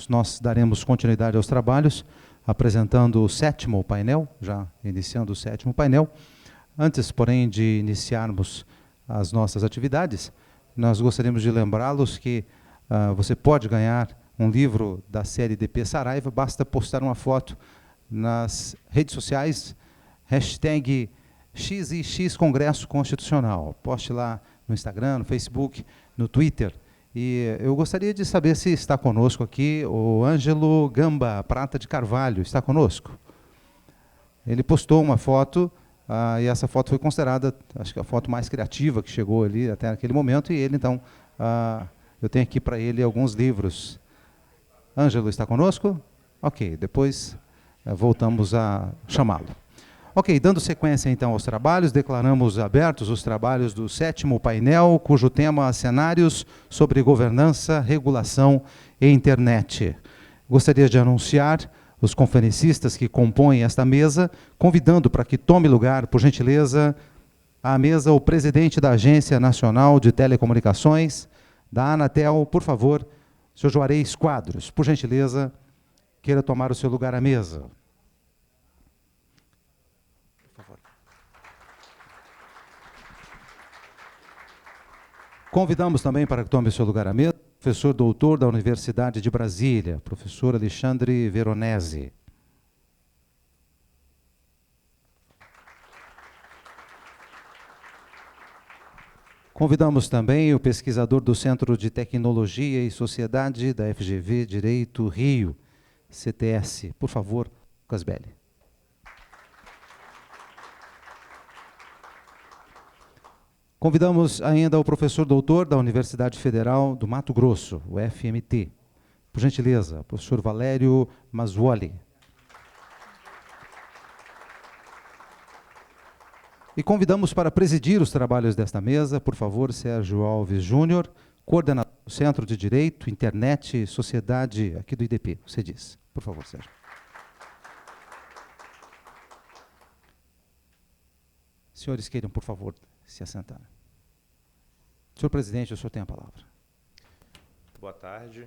Nós daremos continuidade aos trabalhos, apresentando o 7º painel, já iniciando o 7º painel. Antes, porém, de iniciarmos as nossas atividades, nós gostaríamos de lembrá-los que você pode ganhar um livro da série DP Saraiva, basta postar uma foto nas redes sociais, hashtag XIX Congresso Constitucional. Poste lá no Instagram, no Facebook, no Twitter. E eu gostaria de saber se está conosco aqui o Ângelo Gamba Prata de Carvalho. Está conosco? Ele postou uma foto, e essa foto foi considerada, acho que a foto mais criativa que chegou ali até naquele momento, e ele, então, eu tenho aqui para ele alguns livros. Ângelo, está conosco? Ok, depois voltamos a chamá-lo. Ok, dando sequência então aos trabalhos, declaramos abertos os trabalhos do 7º painel, cujo tema cenários sobre governança, regulação e internet. Gostaria de anunciar os conferencistas que compõem esta mesa, convidando para que tome lugar, por gentileza, à mesa o presidente da Agência Nacional de Telecomunicações, da Anatel, por favor, Sr. Juarez Quadros, por gentileza, queira tomar o seu lugar à mesa. Convidamos também para que tome o seu lugar à mesa o professor doutor da Universidade de Brasília, professor Alexandre Veronese. Convidamos também o pesquisador do Centro de Tecnologia e Sociedade da FGV Direito Rio, CTS. Por favor, Lucas Belli. Convidamos ainda o professor doutor da Universidade Federal do Mato Grosso, o FMT. Por gentileza, professor Valério Mazzuoli. E convidamos para presidir os trabalhos desta mesa, por favor, Sérgio Alves Júnior, coordenador do Centro de Direito, Internet e Sociedade aqui do IDP. Você diz. Por favor, Sérgio. Senhores, queiram, por favor, se assentar. Senhor presidente, o senhor tem a palavra. Boa tarde.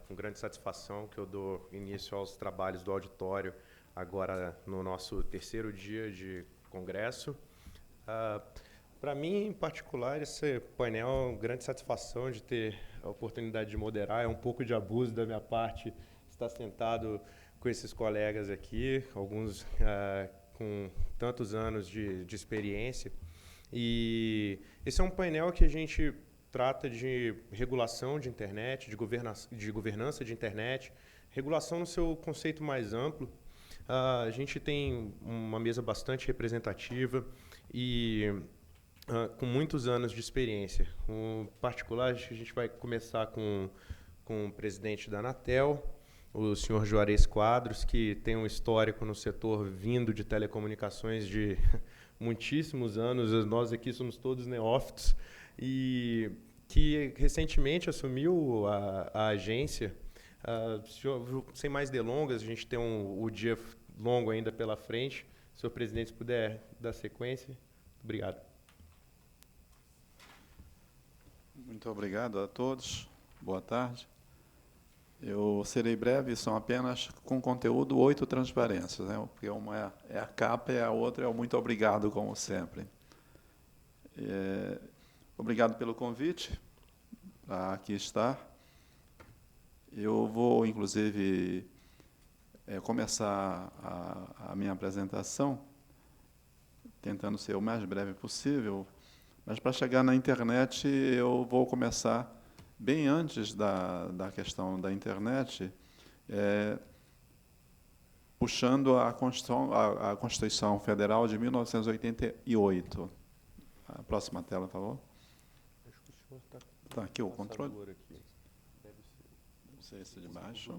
Com grande satisfação que eu dou início aos trabalhos do auditório, agora no nosso 3º dia de congresso. Para mim, em particular, esse painel é uma grande satisfação de ter a oportunidade de moderar. É um pouco de abuso da minha parte estar sentado com esses colegas aqui, alguns com tantos anos de experiência. E esse é um painel que a gente trata de regulação de internet, de governança de internet, regulação no seu conceito mais amplo. A gente tem uma mesa bastante representativa e com muitos anos de experiência. Em particular, a gente vai começar com o presidente da Anatel, o senhor Juarez Quadros, que tem um histórico no setor vindo de telecomunicações de muitíssimos anos. Nós aqui somos todos neófitos, e que recentemente assumiu a agência. Sem mais delongas, a gente tem o dia longo ainda pela frente. Se o senhor presidente puder dar sequência. Obrigado. Muito obrigado a todos. Boa tarde. Eu serei breve, são apenas com conteúdo 8 transparências, né? Porque uma é a capa e a outra é o muito obrigado, como sempre. Obrigado pelo convite a aqui estar. Eu vou, inclusive, começar a minha apresentação tentando ser o mais breve possível, mas para chegar na internet eu vou começar bem antes da questão da internet, puxando a Constituição Federal de 1988. A próxima tela, por favor. Acho que o senhor está aqui o controle. Aqui. Deve ser. Não sei se de baixo.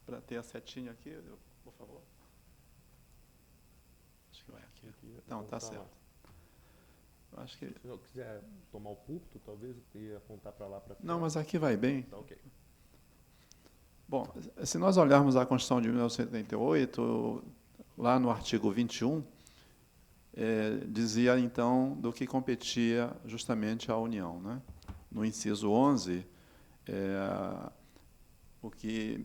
Para ter a setinha aqui, por favor. Acho que vai aqui. Não, está certo. Acho que... Se o senhor quiser tomar o púlpito, talvez, e apontar para lá. Não, mas aqui vai bem. Tá ok. Bom, se nós olharmos a Constituição de 1988, lá no artigo 21, dizia, então, do que competia justamente à União, né? no inciso 11, o que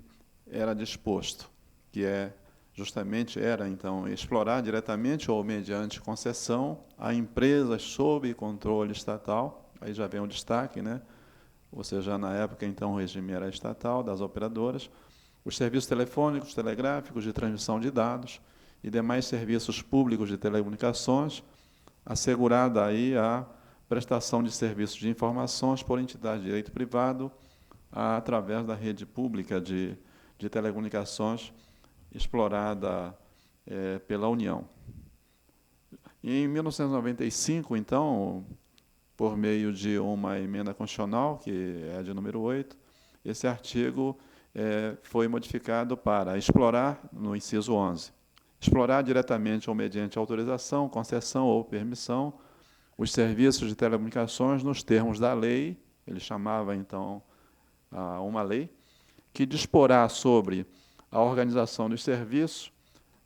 era disposto, que era, então, explorar diretamente ou mediante concessão a empresas sob controle estatal, aí já vem o destaque, né? Ou seja, na época, então, o regime era estatal, das operadoras, os serviços telefônicos, telegráficos, de transmissão de dados e demais serviços públicos de telecomunicações, assegurada aí a prestação de serviços de informações por entidade de direito privado através da rede pública de telecomunicações explorada pela União. E em 1995, então, por meio de uma emenda constitucional, que é a de número 8, esse artigo foi modificado para explorar, no inciso 11, explorar diretamente ou mediante autorização, concessão ou permissão os serviços de telecomunicações nos termos da lei, ele chamava, então, uma lei, que disporá sobre a organização dos serviços,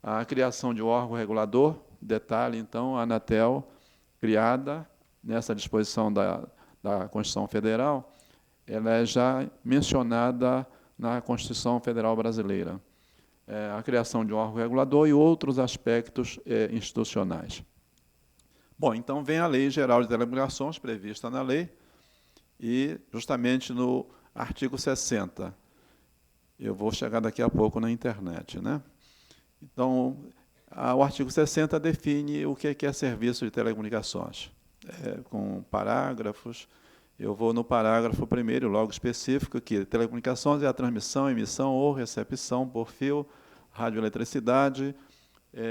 a criação de um órgão regulador, detalhe, então, a Anatel, criada nessa disposição da Constituição Federal, ela é já mencionada na Constituição Federal Brasileira. A criação de um órgão regulador e outros aspectos institucionais. Bom, então vem a Lei Geral de Telecomunicações, prevista na lei, e justamente no artigo 60. Eu vou chegar daqui a pouco na internet, né? Então, o artigo 60 define o que é serviço de telecomunicações, com parágrafos. Eu vou no parágrafo primeiro, logo específico, que telecomunicações é a transmissão, emissão ou recepção por fio, radioeletricidade,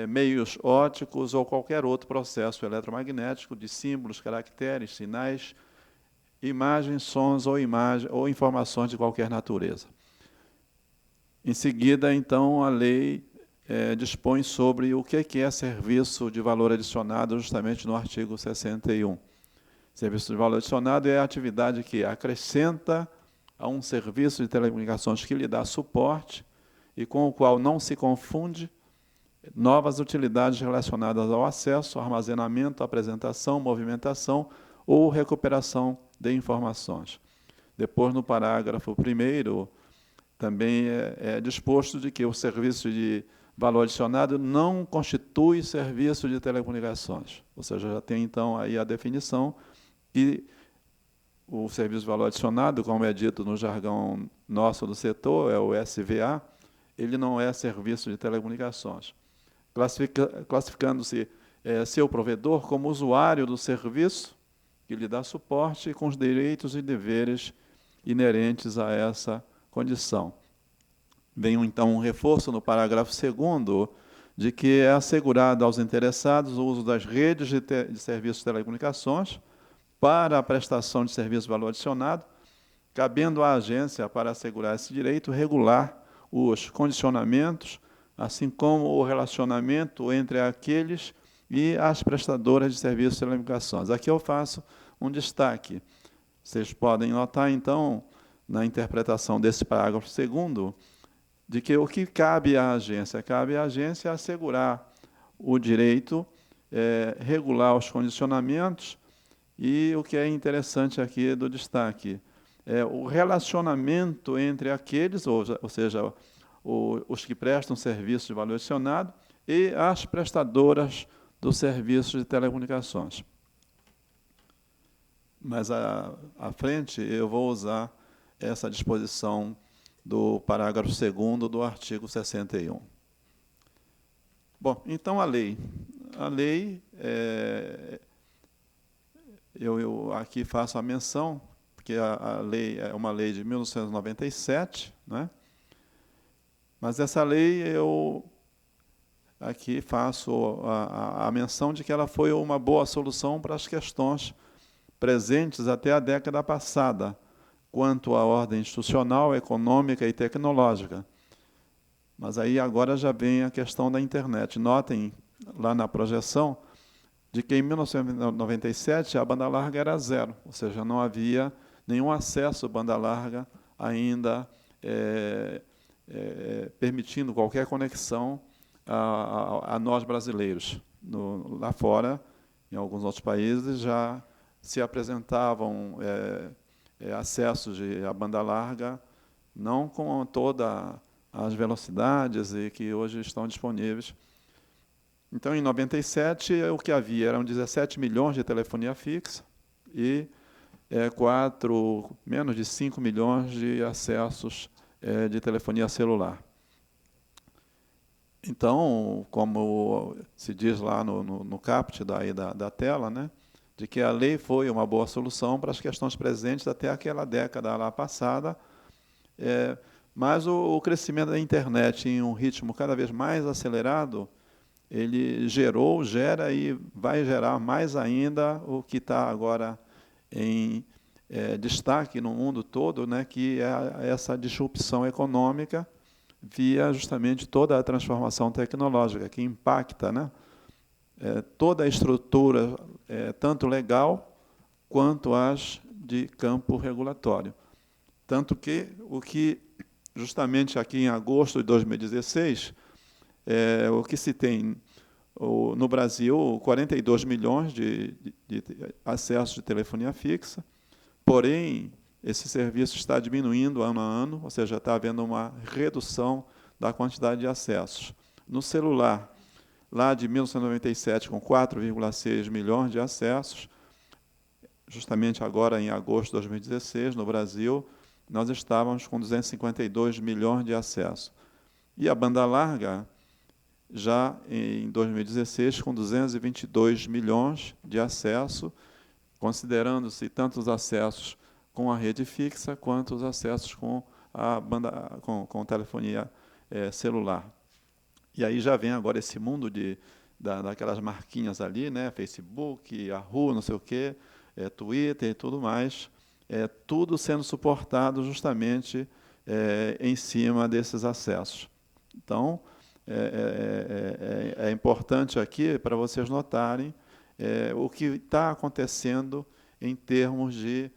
meios óticos ou qualquer outro processo eletromagnético de símbolos, caracteres, sinais, imagens, sons ou informações de qualquer natureza. Em seguida, então, a lei dispõe sobre o que é serviço de valor adicionado, justamente no artigo 61. Serviço de valor adicionado é a atividade que acrescenta a um serviço de telecomunicações que lhe dá suporte e com o qual não se confunde novas utilidades relacionadas ao acesso, armazenamento, apresentação, movimentação ou recuperação de informações. Depois, no parágrafo 1º, também é disposto de que o serviço de valor adicionado não constitui serviço de telecomunicações. Ou seja, já tem, então, aí a definição que o serviço de valor adicionado, como é dito no jargão nosso do setor, é o SVA, ele não é serviço de telecomunicações, classificando-se seu provedor como usuário do serviço que lhe dá suporte com os direitos e deveres inerentes a essa condição. Vem, então, um reforço no parágrafo 2º de que é assegurado aos interessados o uso das redes de serviços de telecomunicações para a prestação de serviço de valor adicionado, cabendo à agência, para assegurar esse direito, regular os condicionamentos, assim como o relacionamento entre aqueles e as prestadoras de serviços de telecomunicações. Aqui eu faço um destaque. Vocês podem notar, então, na interpretação desse parágrafo 2º, de que o que cabe à agência? Cabe à agência assegurar o direito, regular os condicionamentos, e o que é interessante aqui do destaque é o relacionamento entre aqueles, ou seja, os que prestam serviço de valor adicionado, e as prestadoras do serviço de telecomunicações. Mas à frente eu vou usar essa disposição do parágrafo 2º do artigo 61. Bom, então a lei. A lei, eu aqui faço a menção, porque a lei é uma lei de 1997, né? Mas essa lei eu aqui faço a menção de que ela foi uma boa solução para as questões presentes até a década passada, quanto à ordem institucional, econômica e tecnológica. Mas aí agora já vem a questão da internet. Notem lá na projeção de que em 1997 a banda larga era 0, ou seja, não havia nenhum acesso à banda larga ainda permitindo qualquer conexão a nós brasileiros. Lá fora, em alguns outros países, já se apresentavam acessos à banda larga, não com todas as velocidades e que hoje estão disponíveis. Então, em 97, o que havia eram 17 milhões de telefonia fixa e menos de 5 milhões de acessos de telefonia celular. Então, como se diz lá no caput da tela, né, de que a lei foi uma boa solução para as questões presentes até aquela década lá passada, mas o crescimento da internet em um ritmo cada vez mais acelerado, ele gera e vai gerar mais ainda o que está agora em destaque no mundo todo, né, que é essa disrupção econômica via justamente toda a transformação tecnológica que impacta, né, toda a estrutura, tanto legal quanto as de campo regulatório. Tanto que o que justamente aqui em agosto de 2016, o que se tem no Brasil, 42 milhões de acessos de telefonia fixa, porém, esse serviço está diminuindo ano a ano, ou seja, está havendo uma redução da quantidade de acessos. No celular, lá de 1997, com 4,6 milhões de acessos, justamente agora, em agosto de 2016, no Brasil, nós estávamos com 252 milhões de acessos. E a banda larga, já em 2016, com 222 milhões de acessos, considerando-se tanto os acessos com a rede fixa quanto os acessos com a com telefonia celular. E aí já vem agora esse mundo daquelas marquinhas ali, né, Facebook, Yahoo, não sei o quê, Twitter e tudo mais, tudo sendo suportado justamente em cima desses acessos. Então, é importante aqui para vocês notarem o que está acontecendo em termos de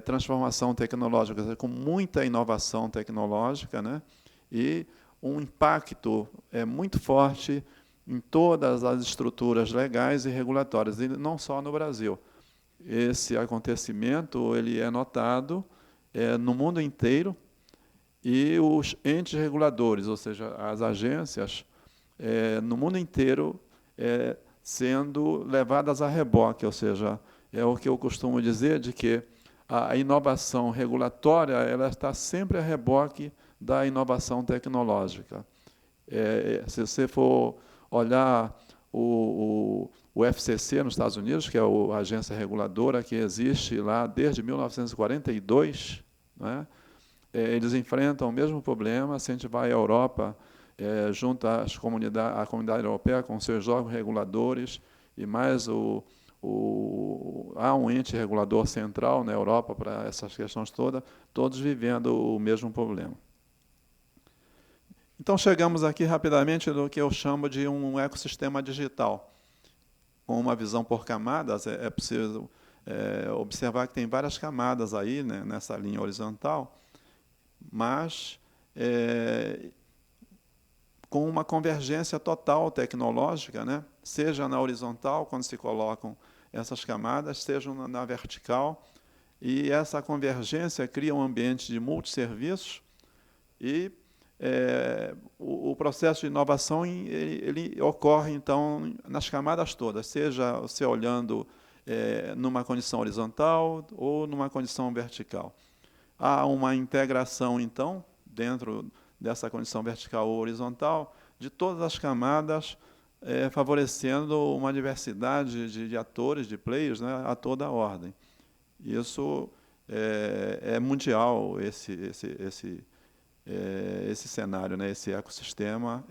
transformação tecnológica, com muita inovação tecnológica, né, e um impacto muito forte em todas as estruturas legais e regulatórias, e não só no Brasil. Esse acontecimento ele é notado no mundo inteiro, e os entes reguladores, ou seja, as agências, no mundo inteiro, sendo levadas a reboque, ou seja, é o que eu costumo dizer de que a inovação regulatória ela está sempre a reboque da inovação tecnológica. Se você for olhar o FCC nos Estados Unidos, que é a agência reguladora que existe lá desde 1942, né, eles enfrentam o mesmo problema. Se a gente vai à Europa, junto à comunidade europeia com seus órgãos reguladores, e mais há um ente regulador central na Europa para essas questões todas, todos vivendo o mesmo problema. Então, chegamos aqui rapidamente no que eu chamo de um ecossistema digital. Com uma visão por camadas, é possível observar que tem várias camadas aí, né, nessa linha horizontal, mas com uma convergência total tecnológica, né, seja na horizontal, quando se colocam essas camadas, seja na vertical, e essa convergência cria um ambiente de multisserviços, e o processo de inovação ele ocorre, então, nas camadas todas, seja você olhando numa condição horizontal ou numa condição vertical. Há uma integração, então, dentro dessa condição vertical ou horizontal, de todas as camadas, favorecendo uma diversidade de atores, de players, né, a toda a ordem. Isso é mundial, esse cenário, né, esse ecossistema,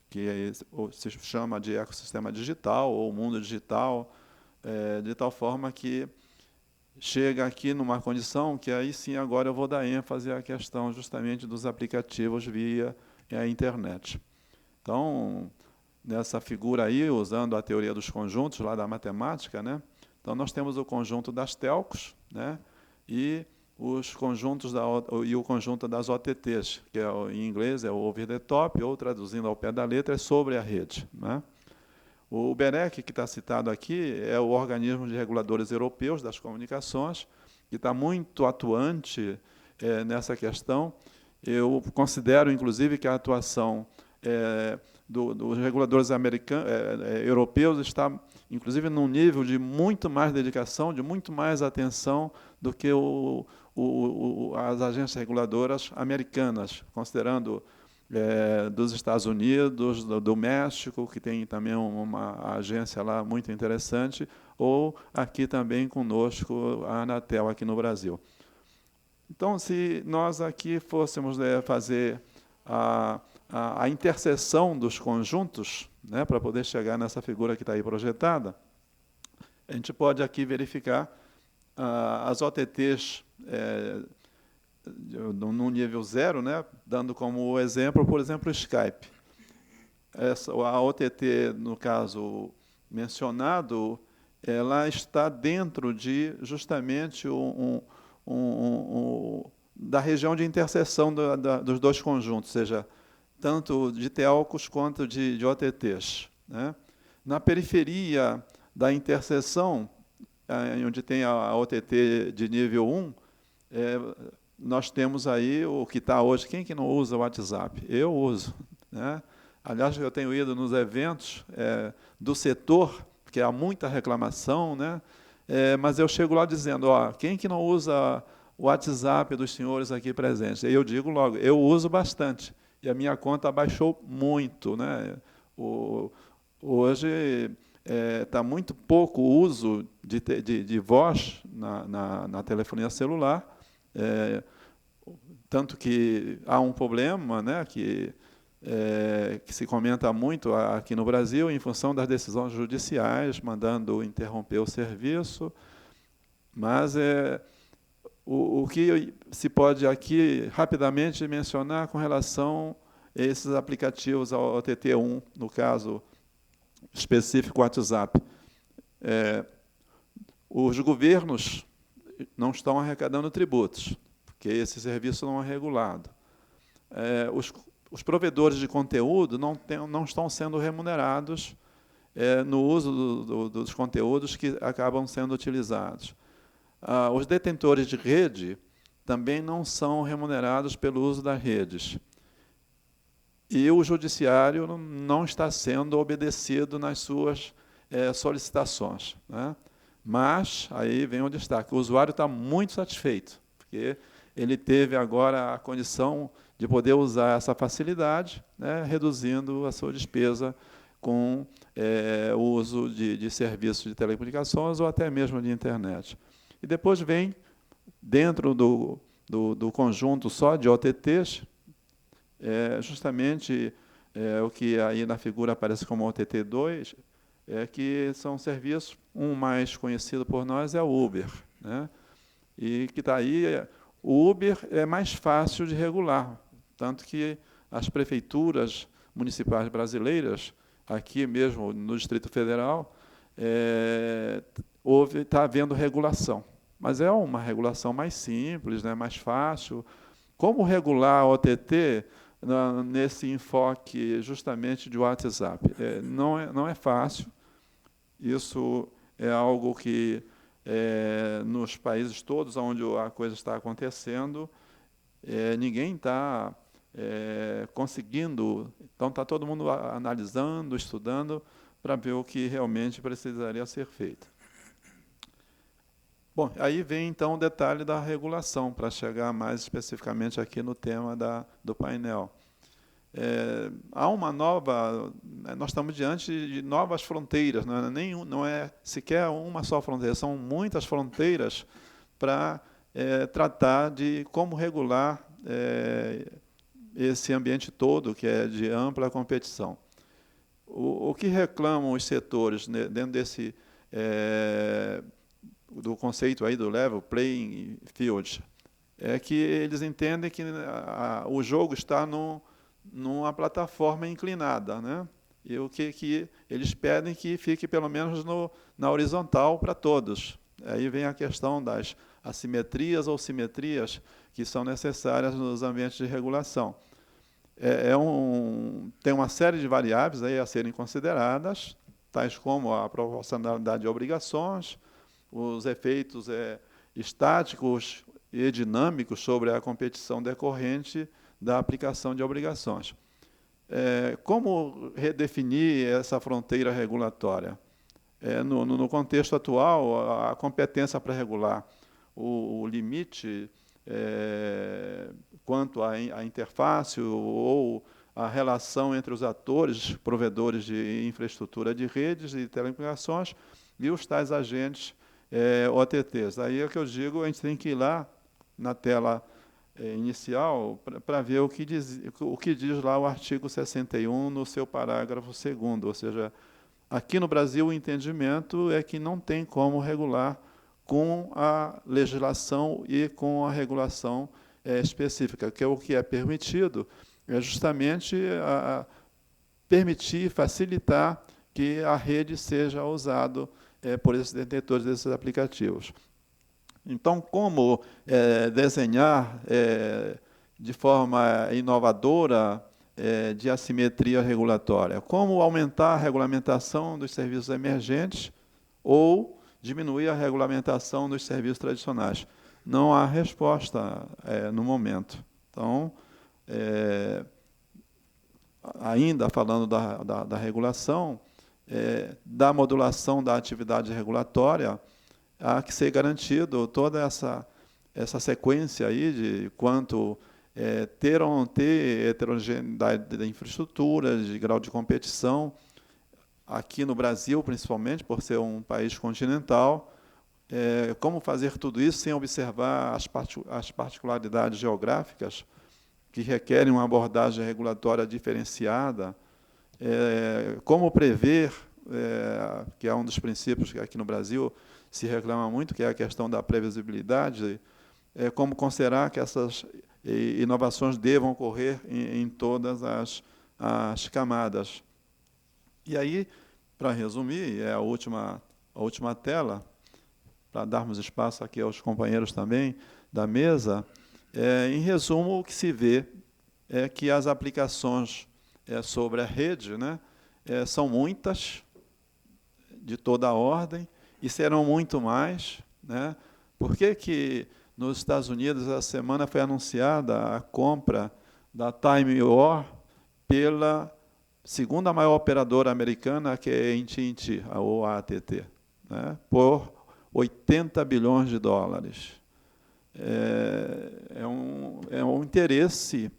que se chama de ecossistema digital ou mundo digital, de tal forma que chega aqui numa condição que aí sim agora eu vou dar ênfase à questão justamente dos aplicativos via a internet. Então, nessa figura aí, usando a teoria dos conjuntos lá da matemática, né, então nós temos o conjunto das telcos, né, e os conjuntos o conjunto das OTTs, que em inglês é o over the top, ou traduzindo ao pé da letra, é sobre a rede, né? O BEREC, que está citado aqui, é o organismo de reguladores europeus das comunicações, que está muito atuante nessa questão. Eu considero, inclusive, que a atuação dos reguladores europeus está, inclusive, num nível de muito mais dedicação, de muito mais atenção do que as agências reguladoras americanas, considerando dos Estados Unidos, do México, que tem também uma agência lá muito interessante, ou aqui também conosco, a Anatel, aqui no Brasil. Então, se nós aqui fôssemos fazer a interseção dos conjuntos, né, para poder chegar nessa figura que está aí projetada, a gente pode aqui verificar as OTTs no nível 0, né, dando como exemplo, por exemplo, o Skype. A OTT, no caso mencionado, ela está dentro de justamente da região de interseção dos dois conjuntos, ou seja, tanto de telcos quanto de OTTs, né? Na periferia da interseção, onde tem a OTT de nível 1, nós temos aí o que está hoje. Quem que não usa o WhatsApp? Eu uso, né? Aliás, eu tenho ido nos eventos do setor, porque há muita reclamação, né? Mas eu chego lá dizendo, quem que não usa o WhatsApp dos senhores aqui presentes? E eu digo logo, eu uso bastante. E a minha conta baixou muito, né? Hoje está muito pouco o uso de voz na telefonia celular, tanto que há um problema, né, que se comenta muito aqui no Brasil, em função das decisões judiciais, mandando interromper o serviço. Mas o que se pode aqui rapidamente mencionar com relação a esses aplicativos, ao OTT1, no caso específico WhatsApp. Os governos não estão arrecadando tributos, porque esse serviço não é regulado. Os provedores de conteúdo não estão sendo remunerados no uso dos conteúdos que acabam sendo utilizados. Os detentores de rede também não são remunerados pelo uso das redes. E o judiciário não está sendo obedecido nas suas solicitações, né? Mas, aí vem o destaque, o usuário está muito satisfeito, porque ele teve agora a condição de poder usar essa facilidade, né, reduzindo a sua despesa com o uso de serviços de telecomunicações ou até mesmo de internet. E depois vem, dentro do conjunto só de OTTs, justamente o que aí na figura aparece como OTT2, que são serviços, um mais conhecido por nós é o Uber, né? E que está aí, o Uber é mais fácil de regular, tanto que as prefeituras municipais brasileiras, aqui mesmo no Distrito Federal, está havendo regulação. Mas é uma regulação mais simples, né, mais fácil. Como regular a OTT nesse enfoque justamente de WhatsApp? Não é fácil. Isso é algo que, nos países todos onde a coisa está acontecendo, ninguém está conseguindo. Então, está todo mundo analisando, estudando, para ver o que realmente precisaria ser feito. Bom, aí vem, então, o detalhe da regulação, para chegar mais especificamente aqui no tema do painel. Há uma nova... Nós estamos diante de novas fronteiras, não é sequer uma só fronteira, são muitas fronteiras para tratar de como regular esse ambiente todo, que é de ampla competição. O que reclamam os setores, né, dentro desse... do conceito aí do level playing field, é que eles entendem que o jogo está numa plataforma inclinada, né? E o que eles pedem que fique pelo menos na horizontal para todos. Aí vem a questão das assimetrias ou simetrias que são necessárias nos ambientes de regulação. Tem uma série de variáveis aí a serem consideradas, tais como a proporcionalidade de obrigações, os efeitos estáticos e dinâmicos sobre a competição decorrente da aplicação de obrigações. Como redefinir essa fronteira regulatória? No contexto atual, a competência para regular o limite quanto à interface ou a relação entre os atores, provedores de infraestrutura de redes e telecomunicações e os tais agentes OTTs. Aí é que eu digo, a gente tem que ir lá na tela inicial para ver o que diz lá o artigo 61 no seu parágrafo 2º, ou seja, aqui no Brasil o entendimento é que não tem como regular com a legislação e com a regulação específica, que é o que é permitido, é justamente permitir, facilitar que a rede seja usada por esses detentores desses aplicativos. Então, como desenhar de forma inovadora de assimetria regulatória? Como aumentar a regulamentação dos serviços emergentes ou diminuir a regulamentação dos serviços tradicionais? Não há resposta no momento. Então, ainda falando da regulação, da modulação da atividade regulatória, há que ser garantido toda essa sequência aí de quanto ter ou não ter heterogeneidade da infraestrutura, de grau de competição, aqui no Brasil, principalmente, por ser um país continental, como fazer tudo isso sem observar as particularidades geográficas que requerem uma abordagem regulatória diferenciada, como prever, que é um dos princípios que aqui no Brasil se reclama muito, que é a questão da previsibilidade, como considerar que essas inovações devam ocorrer em todas as camadas. E aí, para resumir, a última tela, para darmos espaço aqui aos companheiros também da mesa, em resumo, o que se vê é que as aplicações sobre a rede, né, são muitas, de toda a ordem, e serão muito mais, né? Por que nos Estados Unidos, essa semana foi anunciada a compra da Time Warner pela segunda maior operadora americana, que é a AT&T, ou a ATT, né? Por 80 bilhões de dólares. É um interesse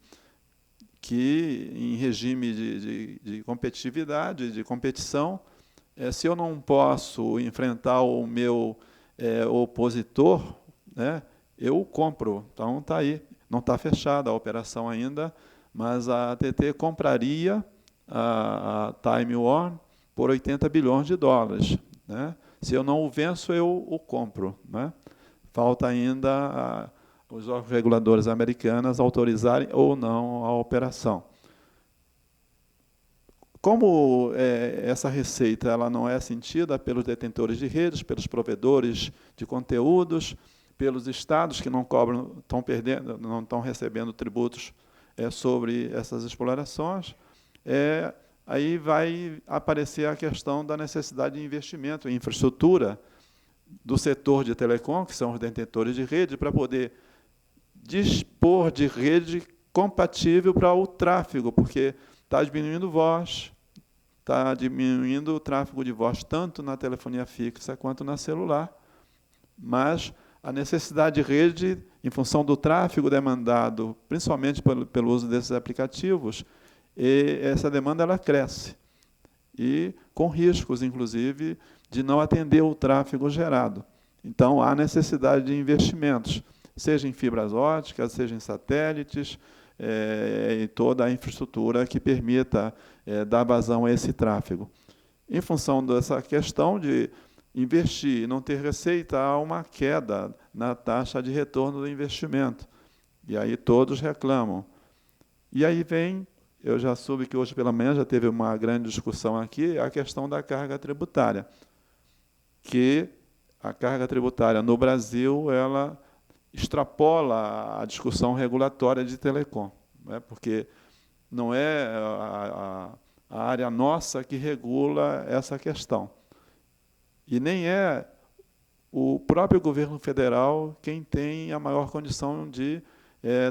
que, em regime de competitividade, de competição, se eu não posso enfrentar o meu opositor, né, eu compro. Então, está aí. Não está fechada a operação ainda, mas a ATT compraria a Time Warner por 80 bilhões de dólares. Né? Se eu não o venço, eu o compro. Né? Falta ainda os órgãos reguladores americanos autorizarem ou não a operação. Como essa receita ela não é sentida pelos detentores de redes, pelos provedores de conteúdos, pelos estados que não cobram, estão perdendo, não estão recebendo tributos sobre essas explorações, aí vai aparecer a questão da necessidade de investimento em infraestrutura do setor de telecom, que são os detentores de rede, para poder dispor de rede compatível para o tráfego, porque está diminuindo voz, está diminuindo o tráfego de voz tanto na telefonia fixa quanto na celular, mas a necessidade de rede, em função do tráfego demandado, principalmente pelo uso desses aplicativos, essa demanda ela cresce, e com riscos, inclusive, de não atender o tráfego gerado. Então, há necessidade de investimentos, seja em fibras óticas, seja em satélites, e toda a infraestrutura que permita dar vazão a esse tráfego. Em função dessa questão de investir e não ter receita, há uma queda na taxa de retorno do investimento. E aí todos reclamam. E aí vem, eu já soube que hoje pela manhã já teve uma grande discussão aqui, a questão da carga tributária. Que a carga tributária no Brasil, ela extrapola a discussão regulatória de telecom, né? Porque não é a área nossa que regula essa questão. E nem é o próprio governo federal quem tem a maior condição de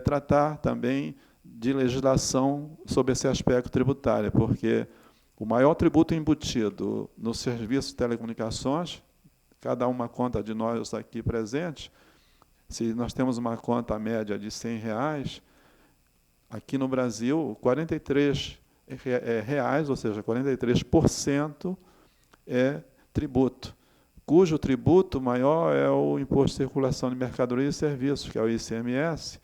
tratar também de legislação sobre esse aspecto tributário, porque o maior tributo embutido no serviço de telecomunicações, cada uma conta de nós aqui presentes, se nós temos uma conta média de R$100, aqui no Brasil, R$43, ou seja, 43% é tributo, cujo tributo maior é o Imposto de Circulação de Mercadorias e Serviços, que é o ICMS,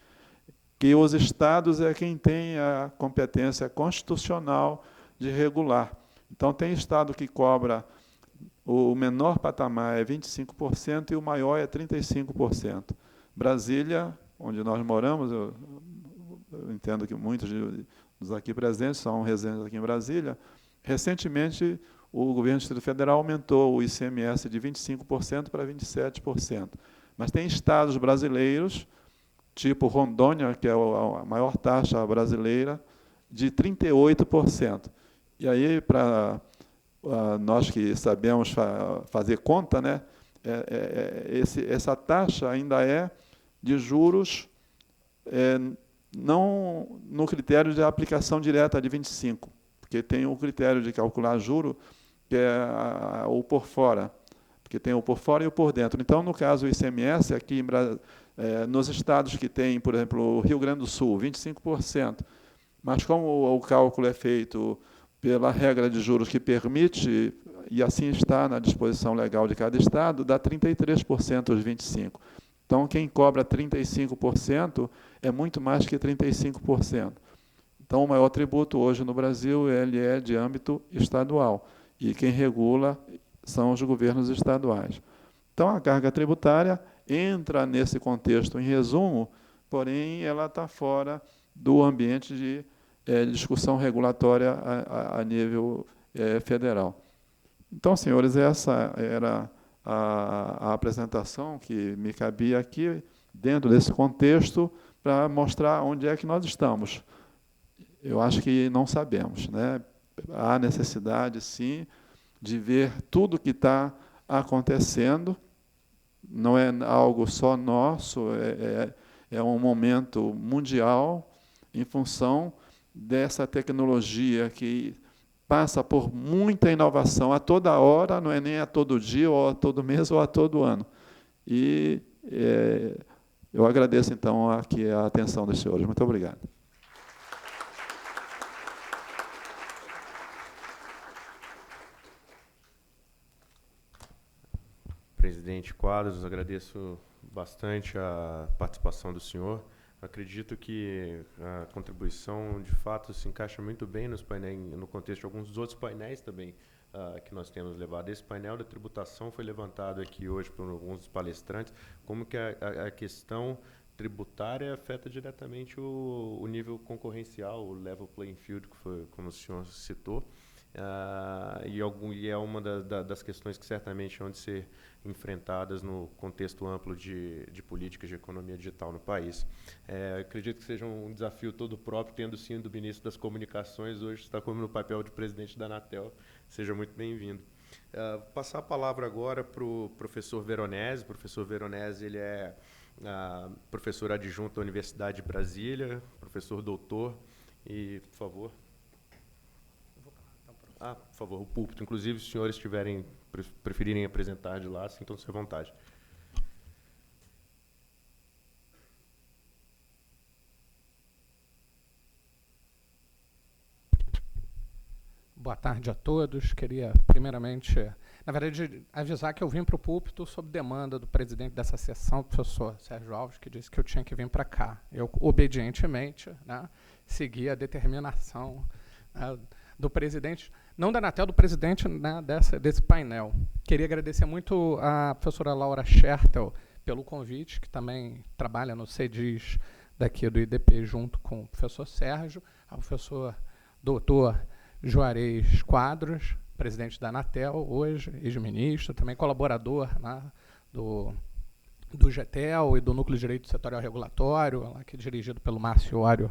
que os estados é quem tem a competência constitucional de regular. Então, tem estado que cobra, o menor patamar é 25% e o maior é 35%. Brasília, onde nós moramos, eu entendo que muitos dos aqui presentes são residentes aqui em Brasília, recentemente o governo do Distrito Federal aumentou o ICMS de 25% para 27%. Mas tem estados brasileiros, tipo Rondônia, que é a maior taxa brasileira, de 38%. E aí, para nós que sabemos fazer conta, né, essa taxa ainda é de juros não no critério de aplicação direta de 25%, porque tem o critério de calcular juro, que é o por fora, porque tem o por fora e o por dentro. Então, no caso, o ICMS, aqui nos estados que tem, por exemplo, o Rio Grande do Sul, 25%, mas como o cálculo é feito pela regra de juros que permite, e assim está na disposição legal de cada estado, dá 33% os 25%. Então, quem cobra 35% é muito mais que 35%. Então, o maior tributo hoje no Brasil ele é de âmbito estadual, e quem regula são os governos estaduais. Então, a carga tributária entra nesse contexto, em resumo, porém, ela está fora do ambiente de discussão regulatória a nível federal. Então, senhores, essa era a apresentação que me cabia aqui, dentro desse contexto, para mostrar onde é que nós estamos. Eu acho que não sabemos, né? Há necessidade, sim, de ver tudo o que está acontecendo. Não é algo só nosso, é um momento mundial em função dessa tecnologia que passa por muita inovação a toda hora, não é nem a todo dia, ou a todo mês, ou a todo ano. E eu agradeço, então, aqui a atenção dos senhores. Muito obrigado. Presidente Quadros, agradeço bastante a participação do senhor. Acredito que a contribuição, de fato, se encaixa muito bem nos painéis, no contexto de alguns dos outros painéis também que nós temos levado. Esse painel da tributação foi levantado aqui hoje por alguns dos palestrantes, como que a questão tributária afeta diretamente o nível concorrencial, o level playing field, que foi como o senhor citou. E é uma das questões que certamente vão ser enfrentadas no contexto amplo de políticas de economia digital no país. Acredito que seja um desafio todo próprio, tendo sido ministro das Comunicações, hoje está como no papel de presidente da Anatel. Seja muito bem-vindo. Vou passar a palavra agora para o professor Veronese. O professor Veronese ele é professor adjunto da Universidade de Brasília, professor doutor, e, por favor... por favor, o púlpito. Inclusive, se os senhores preferirem apresentar de lá, sintam-se à vontade. Boa tarde a todos. Queria, primeiramente, na verdade, avisar que eu vim para o púlpito sob demanda do presidente dessa sessão, o professor Sérgio Alves, que disse que eu tinha que vir para cá. Eu, obedientemente, né, segui a determinação do presidente, não da Anatel, do presidente, né, desse painel. Queria agradecer muito à professora Laura Schertel pelo convite, que também trabalha no CEDIS daqui do IDP, junto com o professor Sérgio, ao professor doutor Juarez Quadros, presidente da Anatel, hoje, ex-ministro, também colaborador, né, do GETEL e do Núcleo de Direito Setorial Regulatório, lá, que é dirigido pelo Márcio Ório,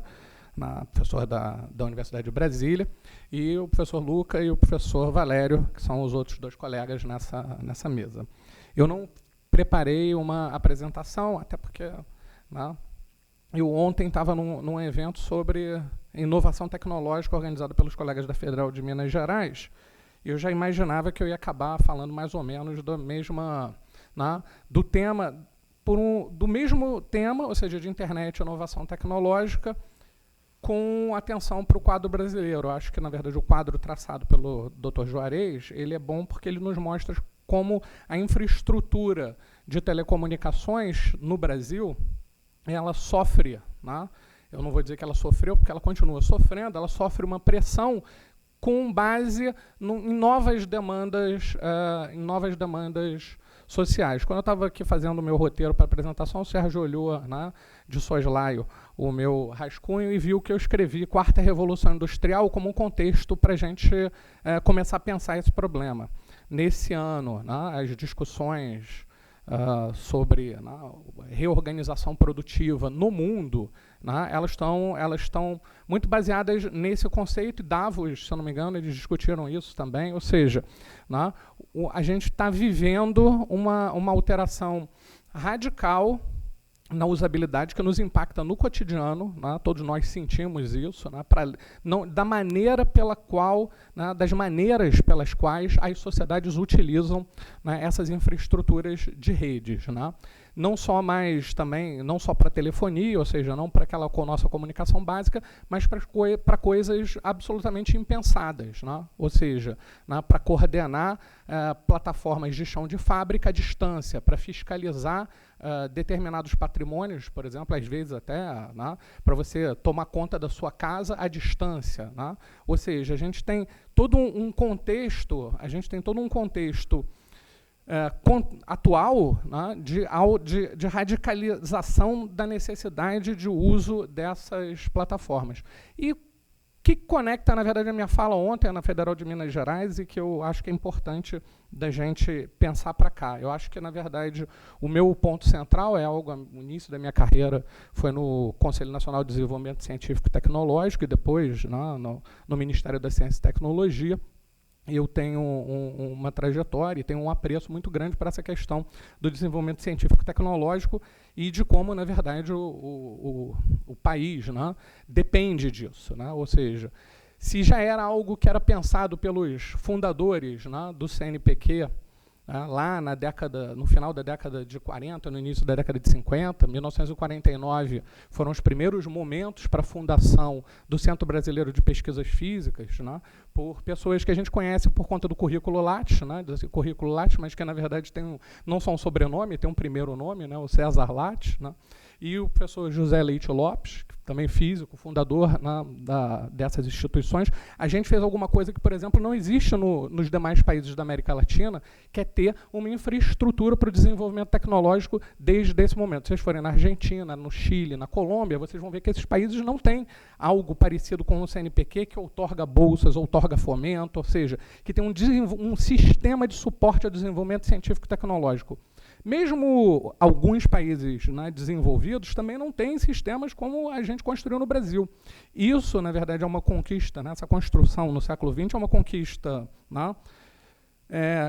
professor da Universidade de Brasília, e o professor Luca e o professor Valério, que são os outros dois colegas nessa mesa. Eu não preparei uma apresentação, até porque, né, eu ontem estava num evento sobre inovação tecnológica organizado pelos colegas da Federal de Minas Gerais, e eu já imaginava que eu ia acabar falando mais ou menos da mesma, né, do mesmo tema, ou seja, de internet e inovação tecnológica, com atenção para o quadro brasileiro. Eu acho que, na verdade, o quadro traçado pelo Dr. Juarez, ele é bom porque ele nos mostra como a infraestrutura de telecomunicações no Brasil, ela sofre, né? Eu não vou dizer que ela sofreu, porque ela continua sofrendo, ela sofre uma pressão com base em novas demandas sociais. Quando eu estava aqui fazendo o meu roteiro para a apresentação, o Sérgio olhou, né, de soslaio o meu rascunho e viu que eu escrevi Quarta Revolução Industrial como um contexto para a gente começar a pensar esse problema. Nesse ano, né, as discussões sobre, né, reorganização produtiva no mundo, né, elas estão muito baseadas nesse conceito, e Davos, se eu não me engano, eles discutiram isso também, ou seja, né, a gente está vivendo uma alteração radical na usabilidade que nos impacta no cotidiano, né, todos nós sentimos isso, né, das maneiras pelas quais as sociedades utilizam, né, essas infraestruturas de redes, né. Não só para telefonia, ou seja, não para aquela nossa comunicação básica, mas para coisas absolutamente impensadas, né? Ou seja, né, para coordenar plataformas de chão de fábrica à distância, para fiscalizar determinados patrimônios, por exemplo, às vezes até, né, para você tomar conta da sua casa à distância, né? Ou seja, a gente tem todo um contexto, atual, né, de radicalização da necessidade de uso dessas plataformas. E que conecta, na verdade, a minha fala ontem na Federal de Minas Gerais e que eu acho que é importante da gente pensar para cá. Eu acho que, na verdade, o meu ponto central é algo, no início da minha carreira, foi no Conselho Nacional de Desenvolvimento Científico e Tecnológico e depois, né, no Ministério da Ciência e Tecnologia. Eu tenho uma trajetória e tenho um apreço muito grande para essa questão do desenvolvimento científico e tecnológico e de como, na verdade, o país, né, depende disso, né? Ou seja, se já era algo que era pensado pelos fundadores, né, do CNPq, lá no final da década de 40, no início da década de 50, 1949, foram os primeiros momentos para a fundação do Centro Brasileiro de Pesquisas Físicas, né, por pessoas que a gente conhece por conta do currículo Lattes, né, currículo Lattes, mas que, na verdade, não só um sobrenome, tem um primeiro nome, né, o César Lattes, né, e o professor José Leite Lopes, também físico, fundador, né, dessas instituições. A gente fez alguma coisa que, por exemplo, não existe nos demais países da América Latina, que é ter uma infraestrutura para o desenvolvimento tecnológico desde esse momento. Se vocês forem na Argentina, no Chile, na Colômbia, vocês vão ver que esses países não têm algo parecido com o CNPq, que outorga bolsas, outorga fomento, ou seja, que tem um sistema de suporte ao desenvolvimento científico e tecnológico. Mesmo alguns países, né, desenvolvidos também não têm sistemas como a gente construiu no Brasil. Isso, na verdade, é uma conquista, né, essa construção no século XX é uma conquista, né,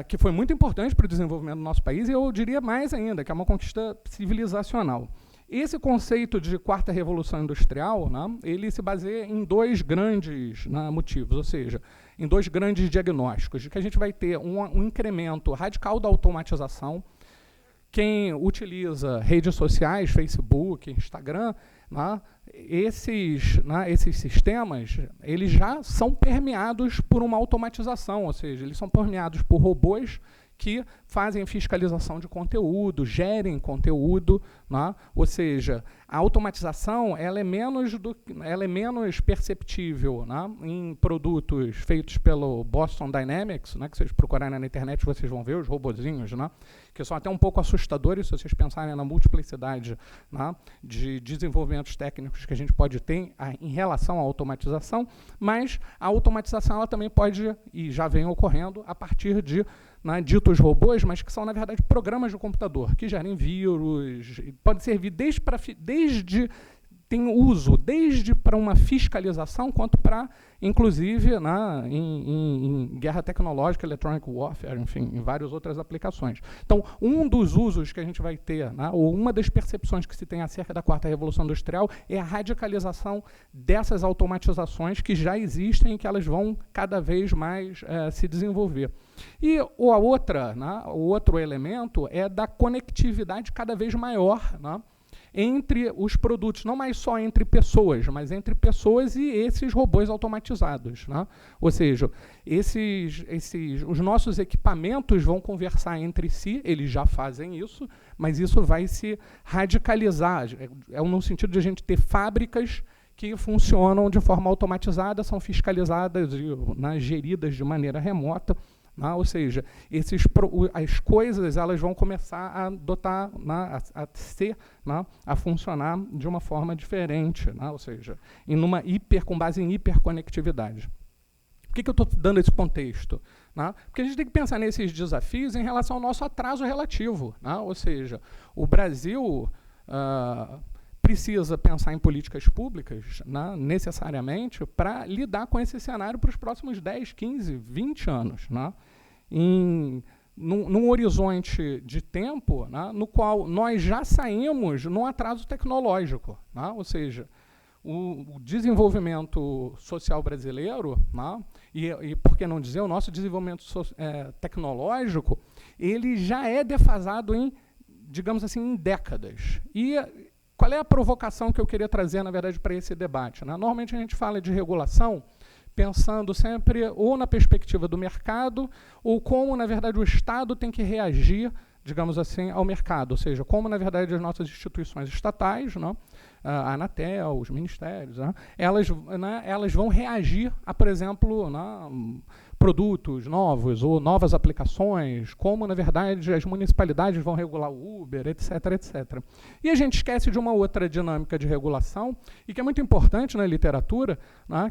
que foi muito importante para o desenvolvimento do nosso país, e eu diria mais ainda, que é uma conquista civilizacional. Esse conceito de quarta revolução industrial, né, ele se baseia em dois grandes, né, motivos, ou seja, em dois grandes diagnósticos, de que a gente vai ter um incremento radical da automatização. Quem utiliza redes sociais, Facebook, Instagram, né, esses sistemas, eles já são permeados por uma automatização, ou seja, eles são permeados por robôs que fazem fiscalização de conteúdo, gerem conteúdo, né? Ou seja, a automatização ela é menos perceptível, né, em produtos feitos pelo Boston Dynamics, né, que vocês procurarem na internet vocês vão ver os robozinhos, né, que são até um pouco assustadores se vocês pensarem na multiplicidade, né, de desenvolvimentos técnicos que a gente pode ter em relação à automatização, mas a automatização ela também pode, e já vem ocorrendo, a partir de, né, ditos robôs, mas que são, na verdade, programas de computador, que gerem vírus, podem servir desde tem uso desde para uma fiscalização quanto para, inclusive, em guerra tecnológica, electronic warfare, enfim, em várias outras aplicações. Então, um dos usos que a gente vai ter, ou uma das percepções que se tem acerca da quarta revolução industrial é a radicalização dessas automatizações que já existem e que elas vão cada vez mais se desenvolver. E o outro elemento é da conectividade cada vez maior, entre os produtos, não mais só entre pessoas, mas entre pessoas e esses robôs automatizados. Ou seja, os nossos equipamentos vão conversar entre si, eles já fazem isso, mas isso vai se radicalizar, no sentido de a gente ter fábricas que funcionam de forma automatizada, são fiscalizadas e geridas de maneira remota. Ou seja, as coisas elas vão começar a adotar, a funcionar de uma forma diferente, ou seja, com base em hiperconectividade. Por que eu estou dando esse contexto? Porque a gente tem que pensar nesses desafios em relação ao nosso atraso relativo. Ou seja, o Brasil precisa pensar em políticas públicas, necessariamente, para lidar com esse cenário para os próximos 10, 15, 20 anos. Num horizonte de tempo no qual nós já saímos num atraso tecnológico. Ou seja, o desenvolvimento social brasileiro, e por que não dizer, o nosso desenvolvimento tecnológico, ele já é defasado em, digamos assim, em décadas. E qual é a provocação que eu queria trazer, na verdade, para esse debate? Normalmente a gente fala de regulação pensando sempre ou na perspectiva do mercado ou como, na verdade, o Estado tem que reagir, digamos assim, ao mercado. Ou seja, como, na verdade, as nossas instituições estatais, a Anatel, os ministérios, elas vão reagir a, por exemplo, produtos novos ou novas aplicações, como, na verdade, as municipalidades vão regular o Uber, etc., etc. E a gente esquece de uma outra dinâmica de regulação, e que é muito importante na literatura,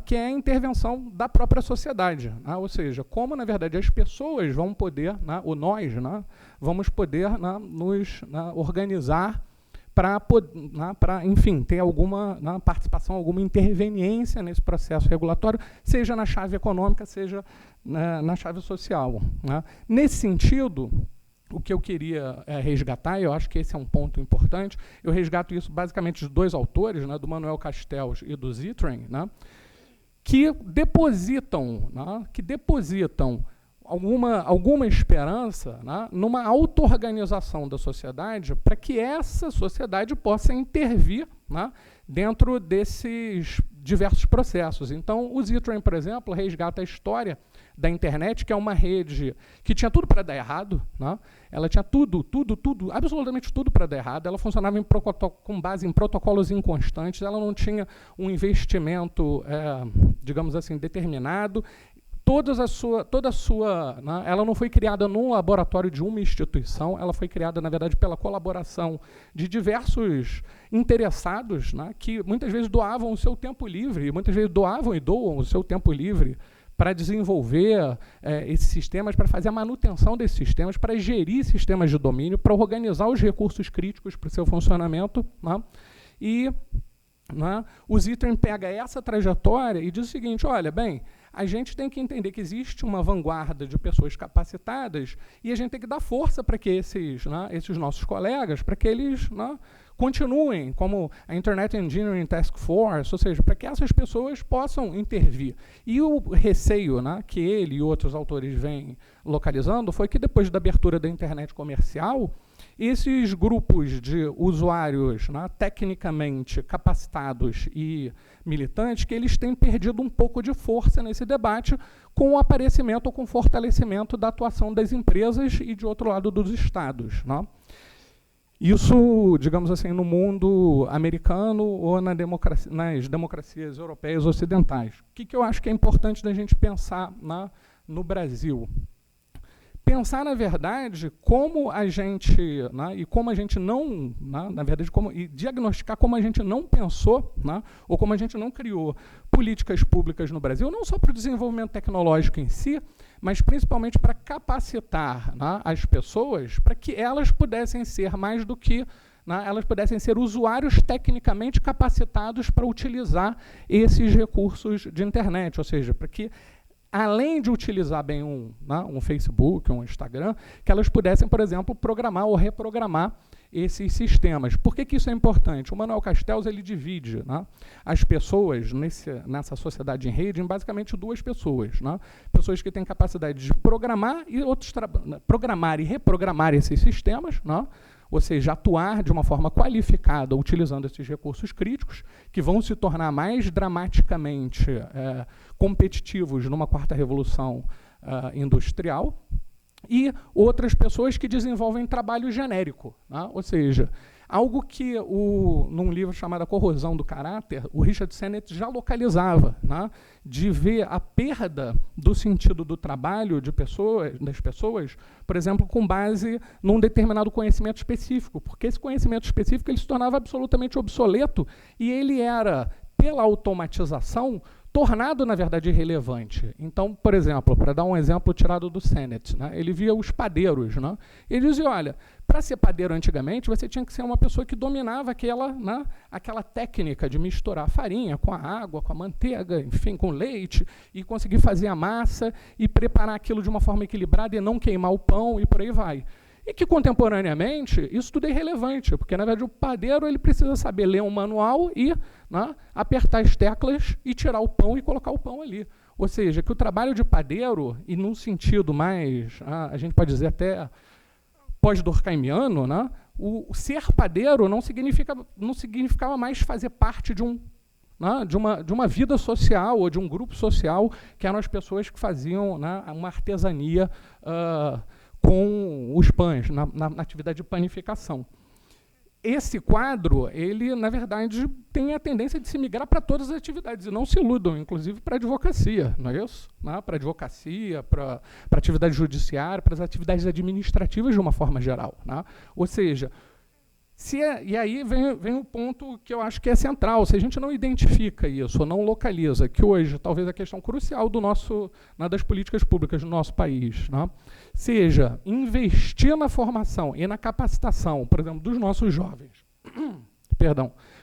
que é a intervenção da própria sociedade. Ou seja, como, na verdade, as pessoas vão poder, ou nós, vamos poder nos organizar para, enfim, ter alguma participação, alguma interveniência nesse processo regulatório, seja na chave econômica, seja na chave social. Nesse sentido, o que eu queria resgatar, eu acho que esse é um ponto importante, eu resgato isso basicamente de dois autores, do Manuel Castells e do Zittrain, que depositam alguma esperança numa auto-organização da sociedade para que essa sociedade possa intervir dentro desses diversos processos. Então, o Zittrain, por exemplo, resgata a história da internet, que é uma rede que tinha tudo para dar errado. Ela tinha tudo, absolutamente tudo para dar errado. Ela funcionava com base em protocolos inconstantes, ela não tinha um investimento, digamos assim, determinado. Ela não foi criada num laboratório de uma instituição, ela foi criada, na verdade, pela colaboração de diversos interessados, que muitas vezes doavam o seu tempo livre, muitas vezes doavam e doam o seu tempo livre para desenvolver esses sistemas, para fazer a manutenção desses sistemas, para gerir sistemas de domínio, para organizar os recursos críticos para o seu funcionamento. E o Zittrain pega essa trajetória e diz o seguinte: olha, bem, a gente tem que entender que existe uma vanguarda de pessoas capacitadas e a gente tem que dar força para que esses nossos colegas, para que eles continuem, como a Internet Engineering Task Force, ou seja, para que essas pessoas possam intervir. E o receio que ele e outros autores vêm localizando foi que depois da abertura da internet comercial, esses grupos de usuários tecnicamente capacitados e militantes, que eles têm perdido um pouco de força nesse debate com o aparecimento ou com o fortalecimento da atuação das empresas e, de outro lado, dos estados. Isso, digamos assim, no mundo americano ou nas democracias europeias ocidentais. O que eu acho que é importante da gente pensar no Brasil? Pensar, na verdade, como a gente, e como a gente não, na verdade, e diagnosticar como a gente não pensou, ou como a gente não criou políticas públicas no Brasil, não só para o desenvolvimento tecnológico em si, mas principalmente para capacitar as pessoas para que elas pudessem ser mais do que né, elas pudessem ser usuários tecnicamente capacitados para utilizar esses recursos de internet, ou seja, para que, além de utilizar bem um Facebook, um Instagram, que elas pudessem, por exemplo, programar ou reprogramar esses sistemas. Por que isso é importante? O Manuel Castells ele divide, né, as pessoas nessa sociedade em rede em basicamente duas pessoas. Né? Pessoas que têm capacidade de programar e programar e reprogramar esses sistemas, né? Ou seja, atuar de uma forma qualificada utilizando esses recursos críticos, que vão se tornar mais dramaticamente competitivos numa quarta revolução industrial, e outras pessoas que desenvolvem trabalho genérico, né? Ou seja, algo que, num livro chamado A Corrosão do Caráter, o Richard Sennett já localizava, né? De ver a perda do sentido do trabalho das pessoas, por exemplo, com base num determinado conhecimento específico, porque esse conhecimento específico ele se tornava absolutamente obsoleto e ele era, pela automatização, tornado, na verdade, irrelevante. Então, por exemplo, para dar um exemplo tirado do Sennett, né, ele via os padeiros. Né, ele dizia, olha, para ser padeiro antigamente, você tinha que ser uma pessoa que dominava aquela técnica de misturar farinha com a água, com a manteiga, enfim, com leite, e conseguir fazer a massa e preparar aquilo de uma forma equilibrada e não queimar o pão, e por aí vai. E que, contemporaneamente, isso tudo é irrelevante, porque, na verdade, o padeiro ele precisa saber ler um manual e, né, apertar as teclas e tirar o pão e colocar o pão ali. Ou seja, que o trabalho de padeiro, e num sentido mais, a gente pode dizer até pós-durkheimiano, né, o ser padeiro não significava mais fazer parte de uma vida social ou de um grupo social, que eram as pessoas que faziam, né, uma artesania com os pães, na atividade de panificação. Esse quadro, ele, na verdade, tem a tendência de se migrar para todas as atividades, e não se iludam, inclusive para a advocacia, não é isso? Né? Para a advocacia, para a atividade judiciária, para as atividades administrativas de uma forma geral. Né? Ou seja, e aí vem o ponto que eu acho que é central. Se a gente não identifica isso, ou não localiza, que hoje talvez a questão crucial das políticas públicas do nosso país, né, seja investir na formação e na capacitação, por exemplo, dos nossos jovens,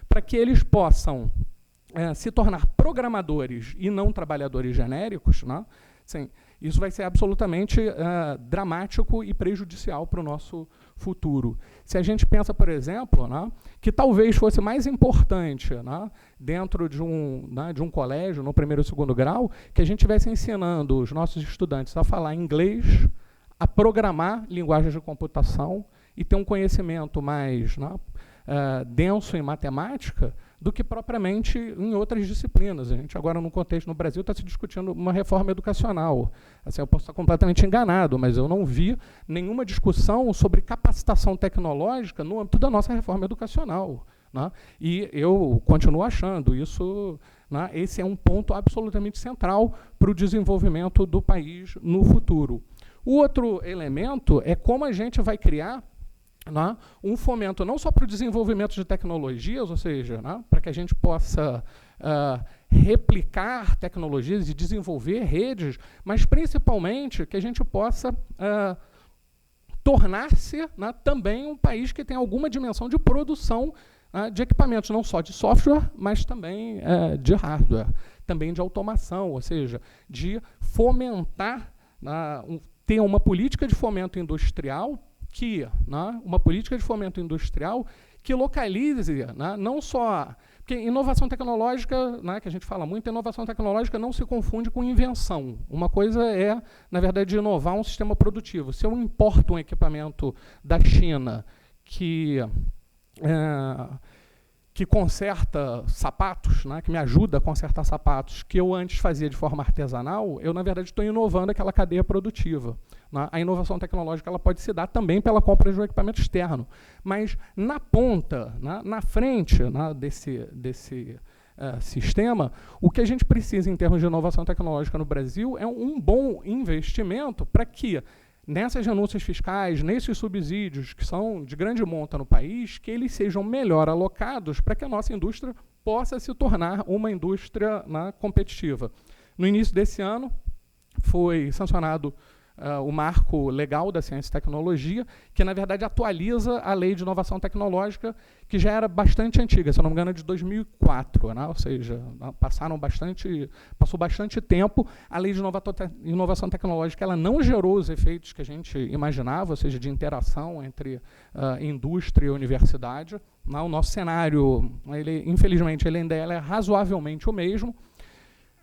para que eles possam se tornar programadores e não trabalhadores genéricos, né, sim, isso vai ser absolutamente dramático e prejudicial para o nosso futuro. Se a gente pensa, por exemplo, né, que talvez fosse mais importante, né, dentro de um colégio, no primeiro e segundo grau, que a gente estivesse ensinando os nossos estudantes a falar inglês, a programar linguagens de computação e ter um conhecimento mais, né, denso em matemática, do que propriamente em outras disciplinas. A gente agora, no contexto no Brasil, está se discutindo uma reforma educacional. Assim, eu posso estar completamente enganado, mas eu não vi nenhuma discussão sobre capacitação tecnológica no âmbito da nossa reforma educacional. Né? E eu continuo achando isso, né, esse é um ponto absolutamente central para o desenvolvimento do país no futuro. O outro elemento é como a gente vai criar, né, um fomento não só para o desenvolvimento de tecnologias, ou seja, né, para que a gente possa replicar tecnologias e desenvolver redes, mas principalmente que a gente possa tornar-se, né, também um país que tem alguma dimensão de produção de equipamentos, não só de software, mas também de hardware, também de automação, ou seja, de fomentar, ter uma política de fomento industrial que localize, né, não só... Porque inovação tecnológica, né, que a gente fala muito, inovação tecnológica não se confunde com invenção. Uma coisa é, na verdade, inovar um sistema produtivo. Se eu importo um equipamento da China que conserta sapatos, né, que me ajuda a consertar sapatos, que eu antes fazia de forma artesanal, eu, na verdade, estou inovando aquela cadeia produtiva. Né? A inovação tecnológica ela pode se dar também pela compra de um equipamento externo. Mas, na ponta, na frente, né, desse sistema, o que a gente precisa, em termos de inovação tecnológica no Brasil, é um bom investimento para que, nessas renúncias fiscais, nesses subsídios que são de grande monta no país, que eles sejam melhor alocados para que a nossa indústria possa se tornar uma indústria, né, competitiva. No início desse ano, foi sancionado o marco legal da ciência e tecnologia, que, na verdade, atualiza a lei de inovação tecnológica, que já era bastante antiga, se eu não me engano, é de 2004, né? Ou seja, passou bastante tempo. A lei de inovação tecnológica ela não gerou os efeitos que a gente imaginava, ou seja, de interação entre indústria e universidade. O nosso cenário, infelizmente, ele ainda é razoavelmente o mesmo,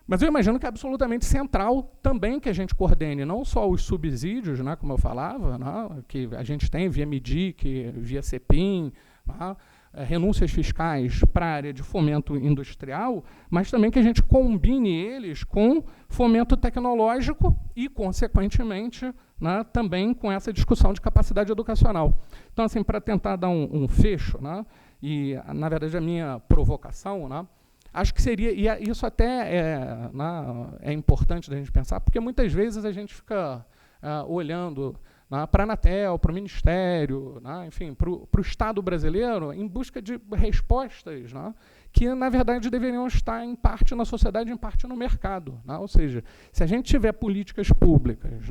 mas eu imagino que é absolutamente central também que a gente coordene não só os subsídios, né, como eu falava, né, que a gente tem via MIDIC, via CEPIM, né, renúncias fiscais para a área de fomento industrial, mas também que a gente combine eles com fomento tecnológico e, consequentemente, né, também com essa discussão de capacidade educacional. Então, assim, para tentar dar um fecho, né, e, na verdade, a minha provocação, né, acho que seria, e isso até é importante da gente pensar, porque muitas vezes a gente fica olhando para a Anatel, para o Ministério, enfim, para o Estado brasileiro, em busca de respostas que, na verdade, deveriam estar em parte na sociedade, em parte no mercado. Ou seja, se a gente tiver políticas públicas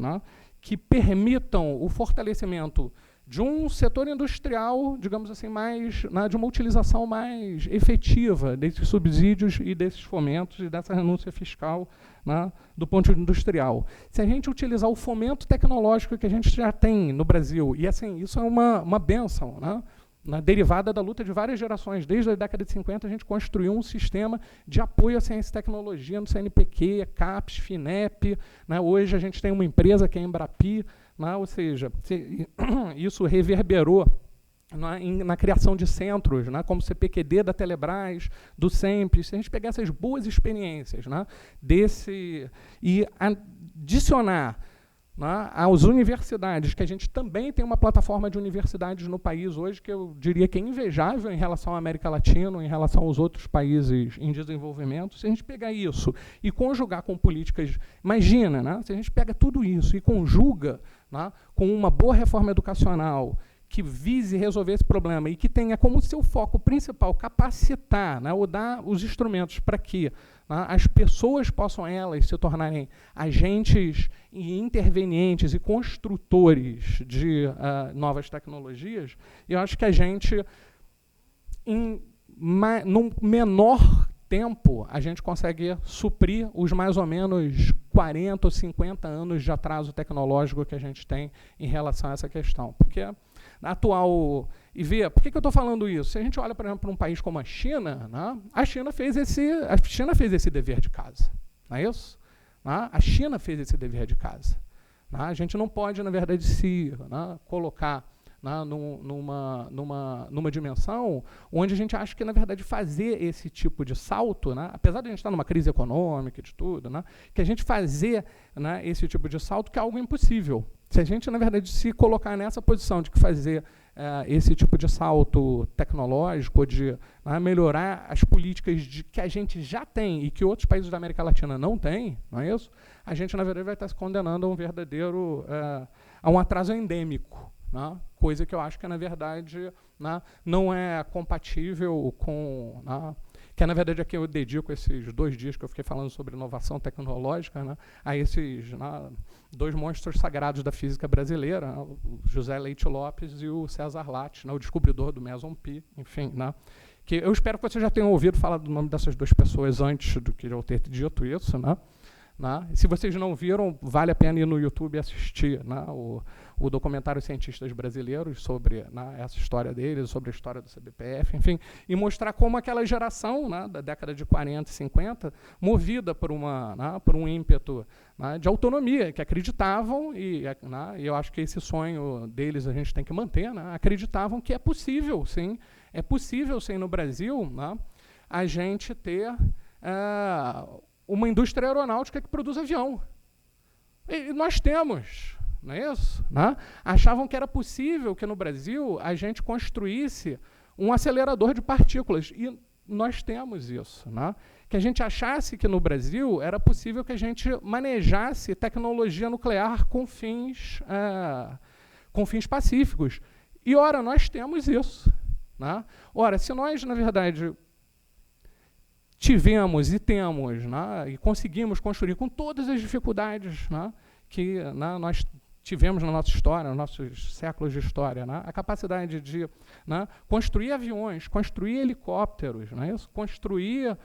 que permitam o fortalecimento de um setor industrial, digamos assim, mais, de uma utilização mais efetiva desses subsídios e desses fomentos e dessa renúncia fiscal do ponto industrial. Se a gente utilizar o fomento tecnológico que a gente já tem no Brasil, e assim, isso é uma bênção, derivada da luta de várias gerações. Desde a década de 50, a gente construiu um sistema de apoio à ciência e tecnologia no CNPq, CAPES, FINEP. Hoje a gente tem uma empresa que é a Embrapi, ou seja, isso reverberou na criação de centros, como o CPQD da Telebrás, do SEMP. Se a gente pegar essas boas experiências e adicionar às universidades, que a gente também tem uma plataforma de universidades no país hoje, que eu diria que é invejável em relação à América Latina, em relação aos outros países em desenvolvimento. Se a gente pegar isso e conjugar com políticas, imagina, se a gente pega tudo isso e conjuga com uma boa reforma educacional que vise resolver esse problema e que tenha como seu foco principal capacitar, ou dar os instrumentos para que as pessoas possam elas se tornarem agentes e intervenientes e construtores de novas tecnologias, eu acho que a gente, num menor tempo, a gente consegue suprir os mais ou menos 40 ou 50 anos de atraso tecnológico que a gente tem em relação a essa questão. Porque na atual... E vê, por que eu estou falando isso? Se a gente olha, por exemplo, para um país como a China, a China fez esse dever de casa. Não é isso? A China fez esse dever de casa. A gente não pode, na verdade, se colocar numa dimensão onde a gente acha que, na verdade, fazer esse tipo de salto, apesar de a gente estar numa crise econômica e de tudo, que a gente fazer esse tipo de salto que é algo impossível. Se a gente, na verdade, se colocar nessa posição de que fazer esse tipo de salto tecnológico, de melhorar as políticas que a gente já tem e que outros países da América Latina não têm, não é isso? A gente, na verdade, vai estar se condenando a um verdadeiro a um atraso endêmico. Coisa que eu acho que, na verdade, não é compatível com... que, na verdade, aqui eu dedico esses 2 dias que eu fiquei falando sobre inovação tecnológica a esses 2 monstros sagrados da física brasileira, o José Leite Lopes e o César Lattes, o descobridor do Meson Pi, enfim. Que eu espero que vocês já tenham ouvido falar do nome dessas 2 pessoas antes do que eu ter dito isso. Se vocês não viram, vale a pena ir no YouTube e assistir o documentário Cientistas Brasileiros sobre essa história deles, sobre a história do CBPF, enfim, e mostrar como aquela geração da década de 40 e 50, movida por um ímpeto de autonomia, que acreditavam, e eu acho que esse sonho deles a gente tem que manter, acreditavam que é possível, sim, no Brasil, a gente ter uma indústria aeronáutica que produz avião. E nós temos, não é isso? Achavam que era possível que no Brasil a gente construísse um acelerador de partículas. E nós temos isso. Que a gente achasse que no Brasil era possível que a gente manejasse tecnologia nuclear com fins pacíficos. E, ora, nós temos isso. Ora, se nós, na verdade, tivemos e temos, e conseguimos construir com todas as dificuldades que, né, nós tivemos na nossa história, nos nossos séculos de história, né, a capacidade de, né, construir aviões, construir helicópteros, né, construir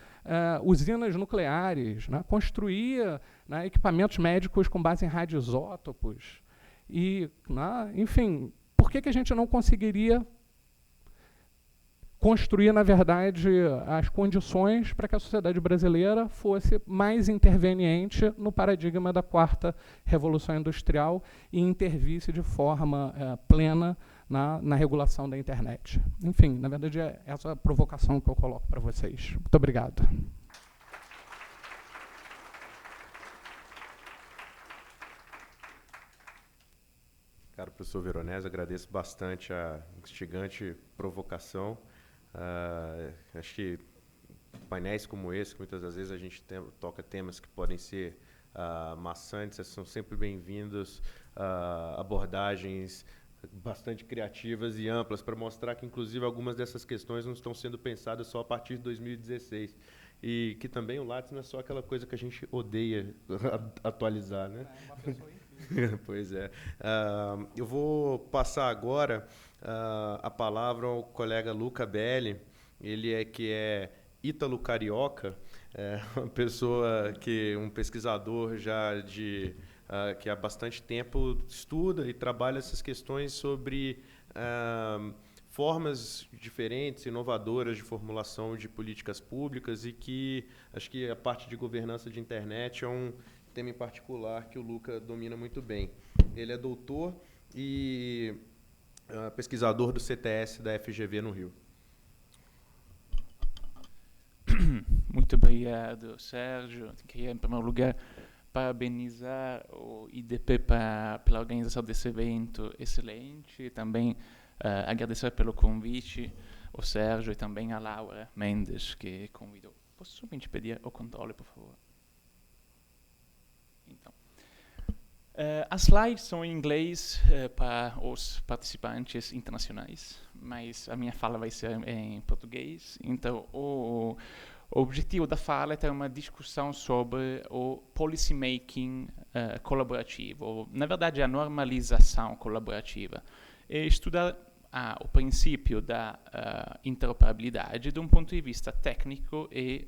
usinas nucleares, né, construir, né, equipamentos médicos com base em radioisótopos. E, né, enfim, por que a gente não conseguiria construir, na verdade, as condições para que a sociedade brasileira fosse mais interveniente no paradigma da quarta revolução industrial e intervisse de forma plena na regulação da internet. Enfim, na verdade, é essa provocação que eu coloco para vocês. Muito obrigado. Caro professor Veronese, agradeço bastante a instigante provocação. Acho que painéis como esse, que muitas das vezes a gente toca temas que podem ser maçantes, são sempre bem-vindos, abordagens bastante criativas e amplas para mostrar que, inclusive, algumas dessas questões não estão sendo pensadas só a partir de 2016. E que também o Lattes não é só aquela coisa que a gente odeia atualizar, né? É uma pessoa incrível. Pois é. Eu vou passar agora a palavra ao colega Luca Belli. Ele que é ítalo-carioca, uma pessoa um pesquisador já que há bastante tempo estuda e trabalha essas questões sobre formas diferentes, inovadoras de formulação de políticas públicas, e que acho que a parte de governança de internet é um tema em particular que o Luca domina muito bem. Ele é doutor e pesquisador do CTS da FGV no Rio. Muito obrigado, Sérgio. Queria, em primeiro lugar, parabenizar o IDP pela organização desse evento excelente, e também agradecer pelo convite ao Sérgio e também a Laura Mendes, que convidou. Posso somente pedir o controle, por favor? Então, as slides são em inglês para os participantes internacionais, mas a minha fala vai ser em português. Então, o objetivo da fala é ter uma discussão sobre o policy making colaborativo, ou, na verdade, a normalização colaborativa, e estudar o princípio da interoperabilidade de um ponto de vista técnico e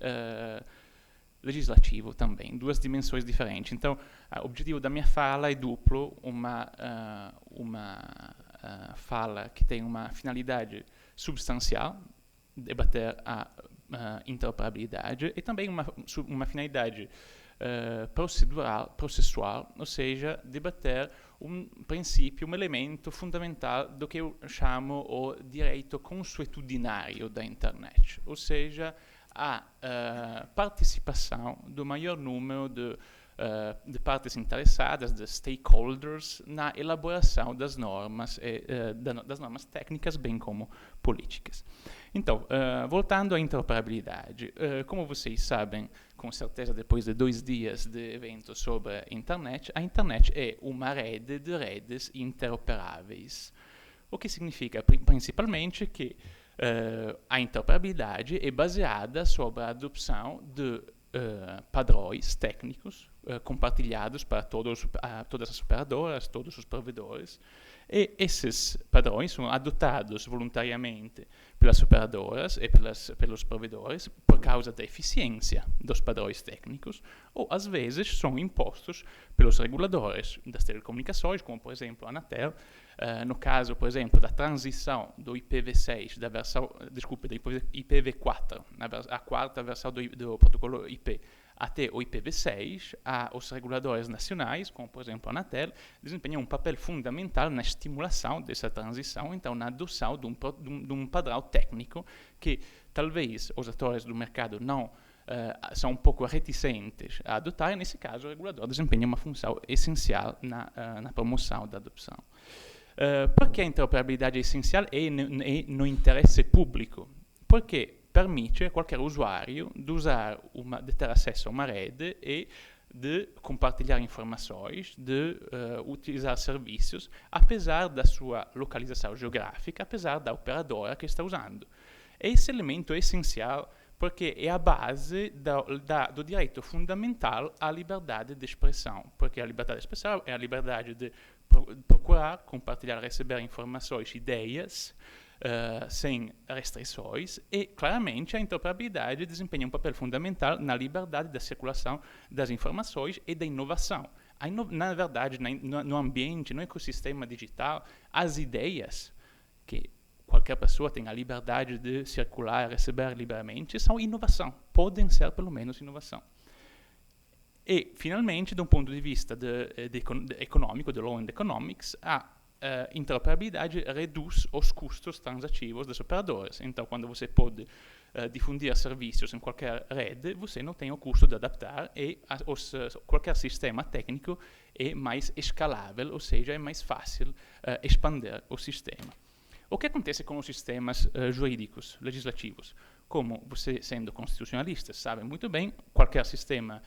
legislativo também, duas dimensões diferentes. Então, o objetivo da minha fala é duplo: uma fala que tem uma finalidade substancial, debater a interoperabilidade, e também uma finalidade processual, ou seja, debater um princípio, um elemento fundamental do que eu chamo o direito consuetudinário da internet, ou seja, a participação do maior número de partes interessadas, de stakeholders, na elaboração das normas, das normas técnicas, bem como políticas. Então, voltando à interoperabilidade, como vocês sabem, com certeza, depois de 2 dias de evento sobre a internet é uma rede de redes interoperáveis. O que significa, principalmente, que a interoperabilidade é baseada sobre a adoção de padrões técnicos compartilhados para todas as operadoras, todos os provedores, e esses padrões são adotados voluntariamente pelas operadoras e pelos provedores por causa da eficiência dos padrões técnicos, ou às vezes são impostos pelos reguladores das telecomunicações, como por exemplo a Anatel, no caso, por exemplo, da transição do IPv6, da IPv4, a quarta versão do protocolo IP, até o IPv6, os reguladores nacionais, como por exemplo a Anatel, desempenham um papel fundamental na estimulação dessa transição, então na adoção de um padrão técnico que talvez os atores do mercado não são um pouco reticentes a adotar, e nesse caso o regulador desempenha uma função essencial na promoção da adoção. Porque a interoperabilidade é essencial no interesse público? Porque permite a qualquer usuário de ter acesso a uma rede e de compartilhar informações, de utilizar serviços, apesar da sua localização geográfica, apesar da operadora que está usando. Esse elemento é essencial porque é a base do direito fundamental à liberdade de expressão, porque a liberdade de expressão é a liberdade de procurar, compartilhar, receber informações, ideias, sem restrições, e claramente a interoperabilidade desempenha um papel fundamental na liberdade da circulação das informações e da inovação. Na verdade, no ambiente, no ecossistema digital, as ideias que qualquer pessoa tem a liberdade de circular, receber livremente, são inovação, podem ser pelo menos inovação. E, finalmente, de um ponto de vista econômico, de law and economics, a interoperabilidade reduz os custos transativos dos operadores. Então, quando você pode difundir serviços em qualquer rede, você não tem o custo de adaptar e qualquer sistema técnico é mais escalável, ou seja, é mais fácil expandir o sistema. O que acontece com os sistemas jurídicos, legislativos? Como você, sendo constitucionalista, sabe muito bem, qualquer sistema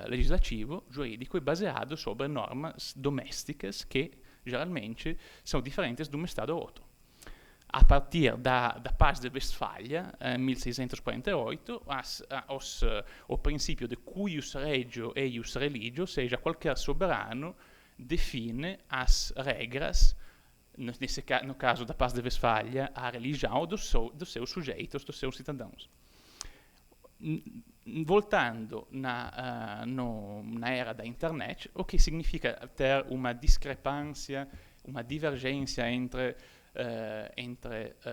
legislativo, jurídico, é baseado sobre normas domésticas que geralmente são diferentes de um Estado ao outro. A partir da Paz de Westfália, em 1648, o princípio de cuius regio eius religio, ou seja, qualquer soberano define as regras, no caso da Paz de Westfália, a religião dos seus sujeitos, dos seus cidadãos. Voltando na era da internet, o que significa ter uma discrepância, uma divergência entre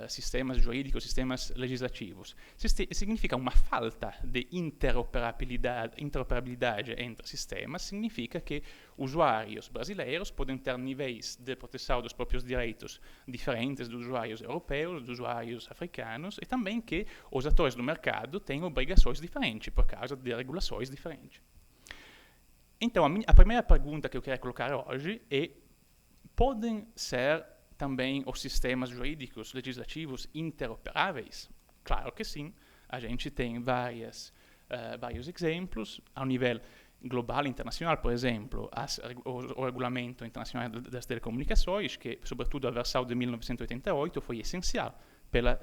sistemas jurídicos e sistemas legislativos. Significa uma falta de interoperabilidade entre sistemas, significa que usuários brasileiros podem ter níveis de proteção dos próprios direitos diferentes dos usuários europeus, dos usuários africanos, e também que os atores do mercado têm obrigações diferentes por causa de regulações diferentes. Então, a primeira pergunta que eu quero colocar hoje é: podem ser também os sistemas jurídicos legislativos interoperáveis? Claro que sim. A gente tem vários exemplos ao nível global e internacional. Por exemplo, o Regulamento Internacional das Telecomunicações, que, sobretudo a versão de 1988, foi essencial pela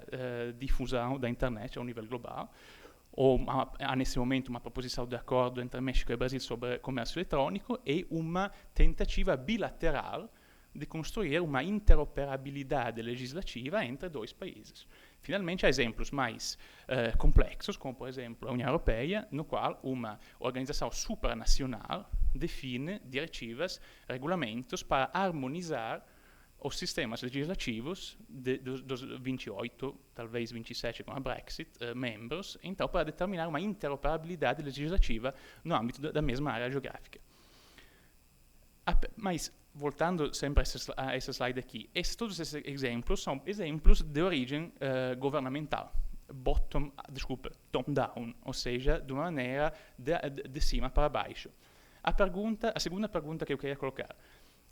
difusão da internet ao nível global. Há nesse momento uma proposição de acordo entre México e Brasil sobre comércio eletrônico e uma tentativa bilateral de construir uma interoperabilidade legislativa entre dois países. Finalmente, há exemplos mais complexos, como, por exemplo, a União Europeia, no qual uma organização supranacional define diretivas, regulamentos para harmonizar os sistemas legislativos dos 28, talvez 27 com a Brexit, membros, então para determinar uma interoperabilidade legislativa no âmbito da mesma área geográfica. Mas, voltando sempre a esse slide aqui, todos esses exemplos são exemplos de origem governamental, top-down, ou seja, de uma maneira de cima para baixo. A segunda pergunta que eu queria colocar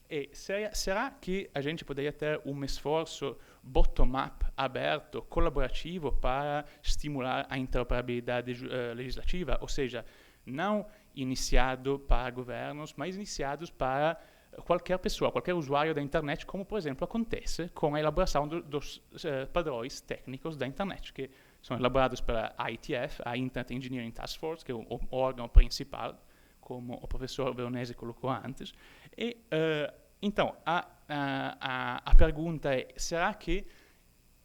é: será que a gente poderia ter um esforço bottom-up, aberto, colaborativo para estimular a interoperabilidade legislativa, ou seja, não iniciado para governos, mas iniciados para qualquer pessoa, qualquer usuário da internet, como, por exemplo, acontece com a elaboração dos padrões técnicos da internet, que são elaborados pela IETF, a Internet Engineering Task Force, que é o órgão principal, como o professor Veronese colocou antes. E, então, a pergunta é: será que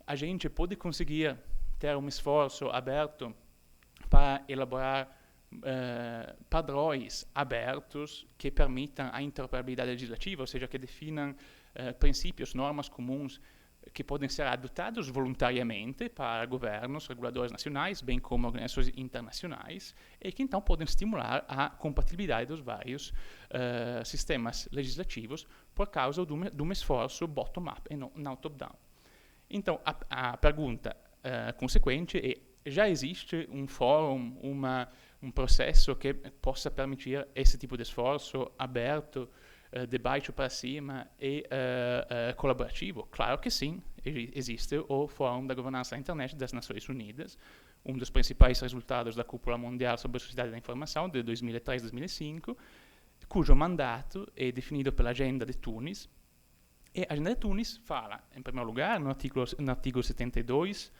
a gente pode conseguir ter um esforço aberto para elaborar padrões abertos que permitam a interoperabilidade legislativa, ou seja, que definam princípios, normas comuns que podem ser adotados voluntariamente para governos, reguladores nacionais, bem como organizações internacionais, e que então podem estimular a compatibilidade dos vários sistemas legislativos por causa de um esforço bottom-up e não top-down. Então, a pergunta consequente é: já existe um fórum, um processo que possa permitir esse tipo de esforço aberto, de baixo para cima e colaborativo? Claro que sim. Existe o Fórum da Governança da Internet das Nações Unidas, um dos principais resultados da Cúpula Mundial sobre a Sociedade da Informação de 2003-2005, cujo mandato é definido pela Agenda de Tunis. E a Agenda de Tunis fala, em primeiro lugar, no artigo 72,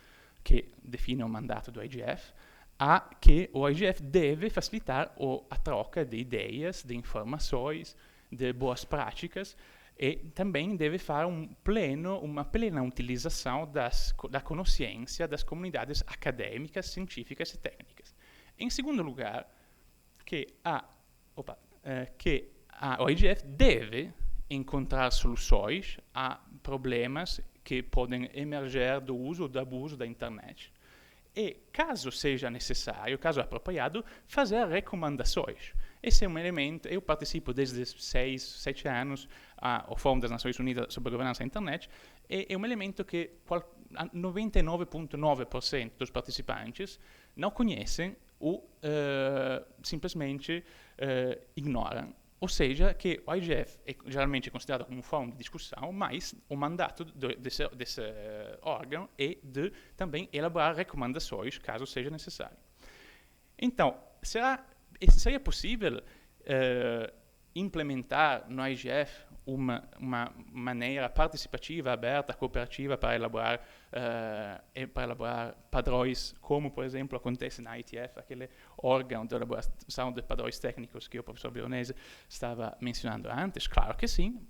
que define o mandato do IGF, a que o IGF deve facilitar a troca de ideias, de informações, de boas práticas, e também deve fazer uma plena utilização da consciência das comunidades acadêmicas, científicas e técnicas. Em segundo lugar, o IGF deve encontrar soluções a problemas que podem emergir do uso ou do abuso da internet e, caso seja necessário, caso apropriado, fazer recomendações. Esse é um elemento, eu participo desde 6, 7 anos ao Fórum das Nações Unidas sobre a Governança da Internet, e é um elemento que 99,9% dos participantes não conhecem ou simplesmente ignoram. Ou seja, que o IGF é geralmente considerado como um fórum de discussão, mas o mandato desse órgão é de também elaborar recomendações, caso seja necessário. Então, seria possível implementar no IGF uma maneira participativa, aberta, cooperativa para elaborar padrões, como, por exemplo, acontece na IETF, aquele órgão de elaboração de padrões técnicos que o professor Veronese estava mencionando antes? Claro que sim.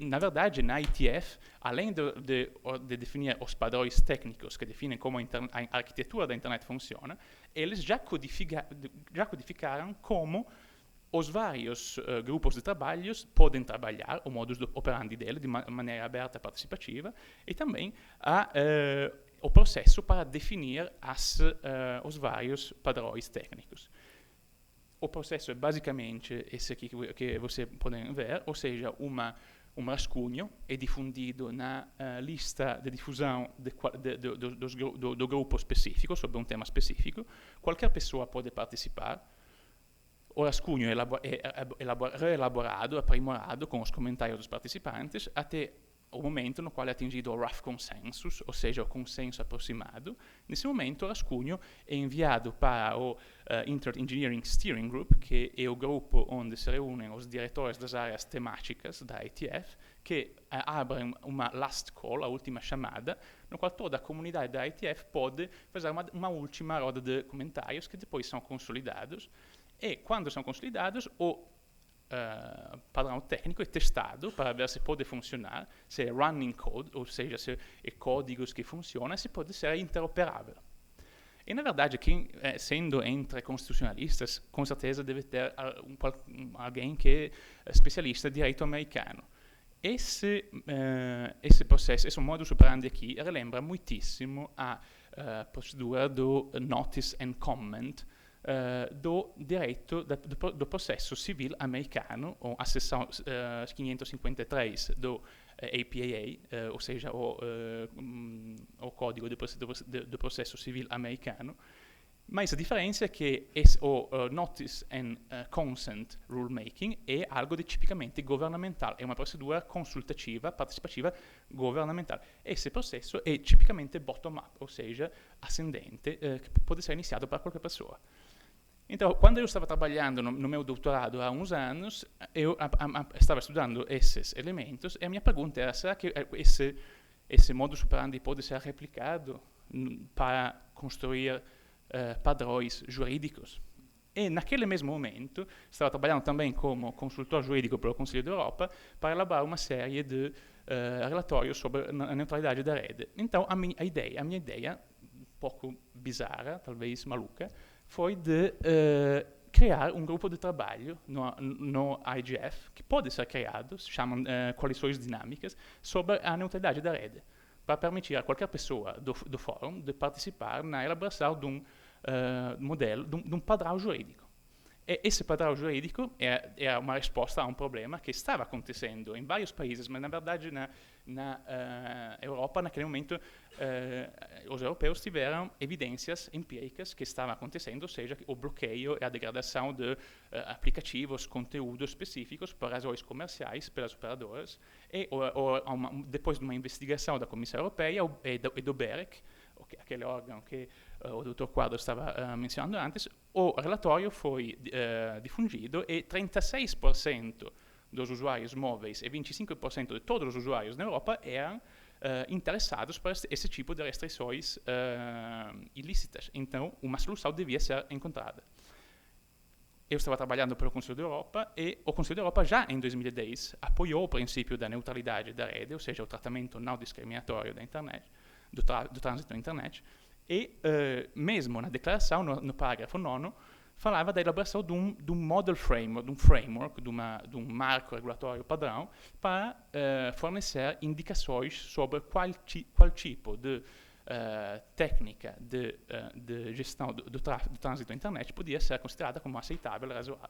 Na verdade, na IETF, além de definir os padrões técnicos que definem como a arquitetura da internet funciona, eles já codificaram como os vários grupos de trabalhos podem trabalhar, o modus operandi dele, de maneira aberta e participativa, e também o processo para definir os vários padrões técnicos. O processo é basicamente esse aqui que você pode ver, ou seja, um rascunho é difundido na lista de difusão do grupo específico, sobre um tema específico. Qualquer pessoa pode participar. O rascunho é reelaborado, aprimorado com os comentários dos participantes até o momento no qual é atingido o rough consensus, ou seja, o consenso aproximado. Nesse momento, o rascunho é enviado para o Inter-Engineering Steering Group, que é o grupo onde se reúnem os diretores das áreas temáticas da IETF, que abrem uma last call, a última chamada, no qual toda a comunidade da IETF pode fazer uma última roda de comentários que depois são consolidados. E, quando são consolidados, o padrão técnico é testado para ver se pode funcionar, se é running code, ou seja, se é códigos que funcionam, se pode ser interoperável. E, na verdade, sendo entre constitucionalistas, com certeza deve ter alguém que é especialista em direito americano. Esse processo, esse modus operandi aqui, relembra muitíssimo a procedura do notice and comment, do direito do processo civil americano, ou a seção 553 do APAA, ou seja, o Código do Processo Civil americano. Mas a diferença é que o Notice and Consent Rulemaking é algo de tipicamente governamental, é uma procedura consultativa, participativa, governamental. Esse processo é tipicamente bottom-up, ou seja, ascendente, que pode ser iniciado por qualquer pessoa. Então, quando eu estava trabalhando no meu doutorado há uns anos, eu estava estudando esses elementos e a minha pergunta era: será que esse modus operandi pode ser replicado para construir padrões jurídicos? E, naquele mesmo momento, estava trabalhando também como consultor jurídico para o Conselho da Europa para elaborar uma série de relatórios sobre a neutralidade da rede. Então, a minha ideia, um pouco bizarra, talvez maluca, foi de criar um grupo de trabalho no IGF, que pode ser criado, se chamam coalições dinâmicas, sobre a neutralidade da rede, para permitir a qualquer pessoa do fórum de participar na elaboração de um modelo, de um padrão jurídico. E esse padrão jurídico é uma resposta a um problema que estava acontecendo em vários países, mas, na verdade, na Europa, naquele momento, os europeus tiveram evidências empíricas que estavam acontecendo, ou seja, o bloqueio e a degradação de aplicativos, conteúdos específicos por razões comerciais pelas operadoras. E depois de uma investigação da Comissão Europeia e do BEREC, aquele órgão que o Dr. Quadro estava mencionando antes, o relatório foi difundido e 36% dos usuários móveis e 25% de todos os usuários na Europa eram interessados por esse tipo de restrições ilícitas. Então, uma solução devia ser encontrada. Eu estava trabalhando para o Conselho da Europa e o Conselho da Europa já em 2010 apoiou o princípio da neutralidade da rede, ou seja, o tratamento não discriminatório da internet, do trânsito na internet, e mesmo na declaração, no parágrafo 9, falava da elaboração de um model framework, de um marco regulatório padrão para fornecer indicações sobre qual tipo de técnica de gestão do trânsito na internet podia ser considerada como aceitável e razoável.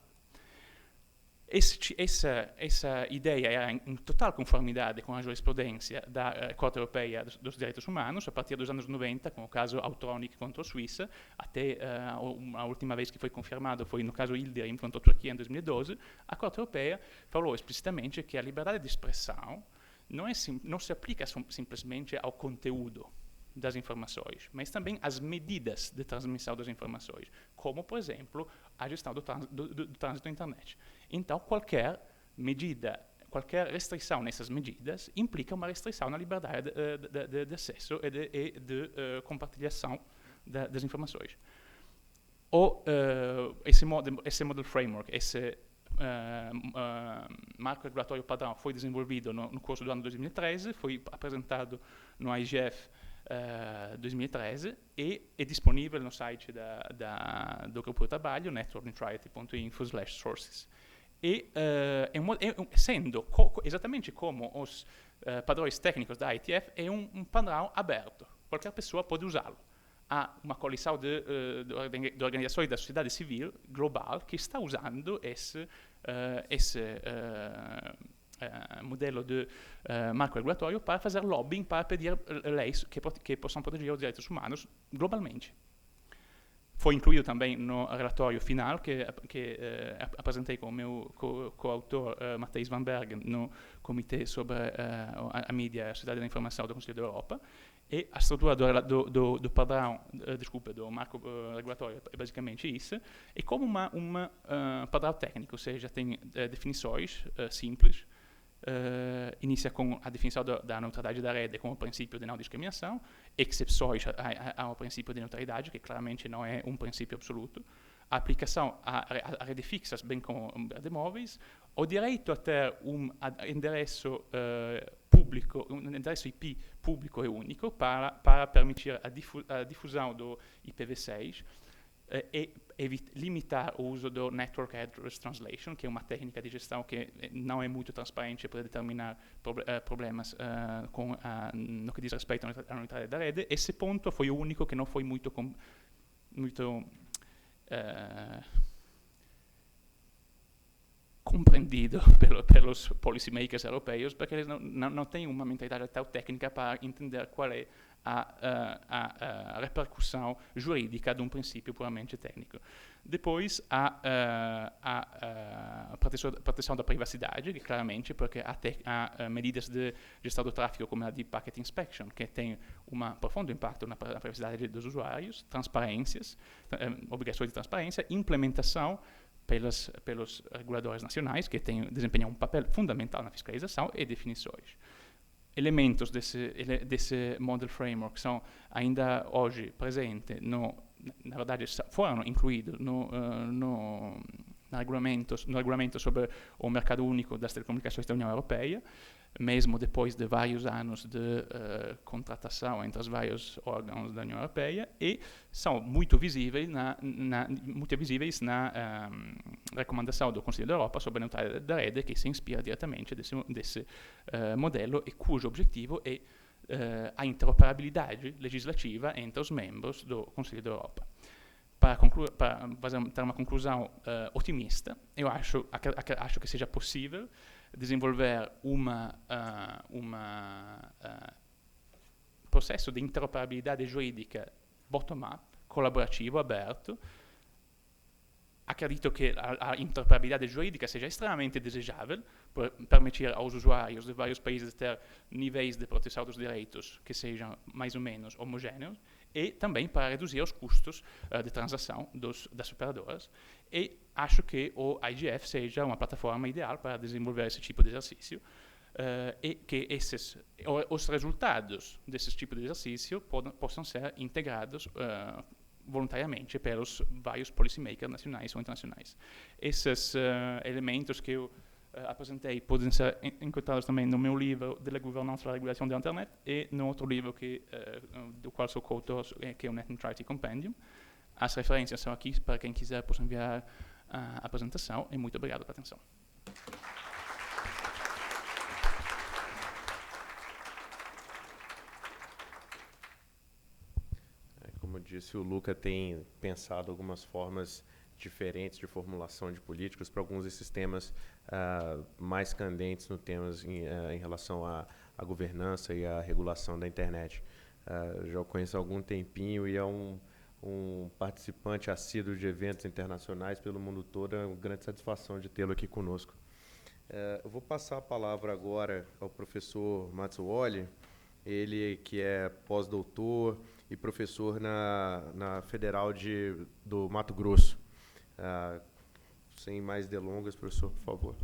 Essa ideia era em total conformidade com a jurisprudência da Corte Europeia dos Direitos Humanos, a partir dos anos 90, com o caso Autronic contra a Suíça, até a última vez que foi confirmado foi no caso Yildirim contra a Turquia em 2012, a Corte Europeia falou explicitamente que a liberdade de expressão não se aplica simplesmente ao conteúdo das informações, mas também às medidas de transmissão das informações, como, por exemplo, a gestão do trânsito na internet. Então, qualquer medida, qualquer restrição nessas medidas implica uma restrição na liberdade de acesso e de compartilhação das informações. Esse model framework, esse marco regulatório padrão foi desenvolvido no curso do ano 2013, foi apresentado no IGF 2013 e é disponível no site do grupo de trabalho networkneutrality.info/sources. Sendo exatamente como os padrões técnicos da IETF, é um padrão aberto. Qualquer pessoa pode usá-lo. Há uma coalição de organizações da sociedade civil global que está usando esse modelo de marco regulatório para fazer lobbying, para pedir leis que possam proteger os direitos humanos globalmente. Foi incluído também no relatório final que apresentei com o meu coautor Matthijs van Bergen no Comitê sobre a Mídia e a Sociedade da Informação do Conselho da Europa. E a estrutura do padrão, do marco regulatório é basicamente isso, é como um padrão técnico, ou seja, tem definições simples. Inicia com a definição da neutralidade da rede como princípio de não discriminação, exceções ao princípio de neutralidade, que claramente não é um princípio absoluto, a aplicação a redes fixas, bem como de móveis, o direito a ter endereço público, um endereço IP público e único para permitir a difusão do IPv6, e limitar o uso do Network Address Translation, que é uma técnica de gestão que não é muito transparente para determinar problemas no que diz respeito à neutralidade da rede. Esse ponto foi o único que não foi muito compreendido pelos policymakers europeus, porque eles não têm uma mentalidade tão técnica para entender qual é a repercussão jurídica de um princípio puramente técnico. Depois, a proteção da privacidade, que claramente, porque há medidas de gestão do tráfego, como a Deep Packet Inspection, que tem um profundo impacto na privacidade dos usuários, obrigações de transparência, implementação pelos reguladores nacionais, que desempenham um papel fundamental na fiscalização, e definições. Elementos desse model framework são ainda hoje presentes, na verdade foram incluídos no regulamento sobre o mercado único das telecomunicações da União Europeia, mesmo depois de vários anos de contratação entre os vários órgãos da União Europeia, e são muito visíveis na recomendação do Conselho da Europa sobre a neutralidade da rede, que se inspira diretamente desse modelo e cujo objetivo é a interoperabilidade legislativa entre os membros do Conselho da Europa. Para ter uma conclusão otimista, eu acho que seja possível desenvolver um processo de interoperabilidade jurídica bottom-up, colaborativo, aberto. Acredito que a interoperabilidade jurídica seja extremamente desejável, por permitir aos usuários de vários países ter níveis de proteção dos direitos que sejam mais ou menos homogêneos, e também para reduzir os custos de transação das operadoras. E acho que o IGF seja uma plataforma ideal para desenvolver esse tipo de exercício. e que os resultados desses tipos de exercício possam ser integrados voluntariamente pelos vários policymakers nacionais ou internacionais. Esses elementos que eu apresentei podem ser encontrados também no meu livro de la gouvernance e la regulação da internet e no outro livro do qual sou coautor, que é o Net Neutrality Compendium. As referências são aqui, para quem quiser posso enviar a apresentação, e muito obrigado pela atenção. Como disse, o Luca tem pensado algumas formas diferentes de formulação de políticas para alguns desses temas mais candentes no temas em relação à governança e à regulação da internet. Já o conheço há algum tempinho e é um participante assíduo de eventos internacionais pelo mundo todo. É uma grande satisfação de tê-lo aqui conosco. Eu vou passar a palavra agora ao professor Mazzuoli, ele que é pós-doutor e professor na Federal do Mato Grosso. Sem mais delongas, professor, por favor.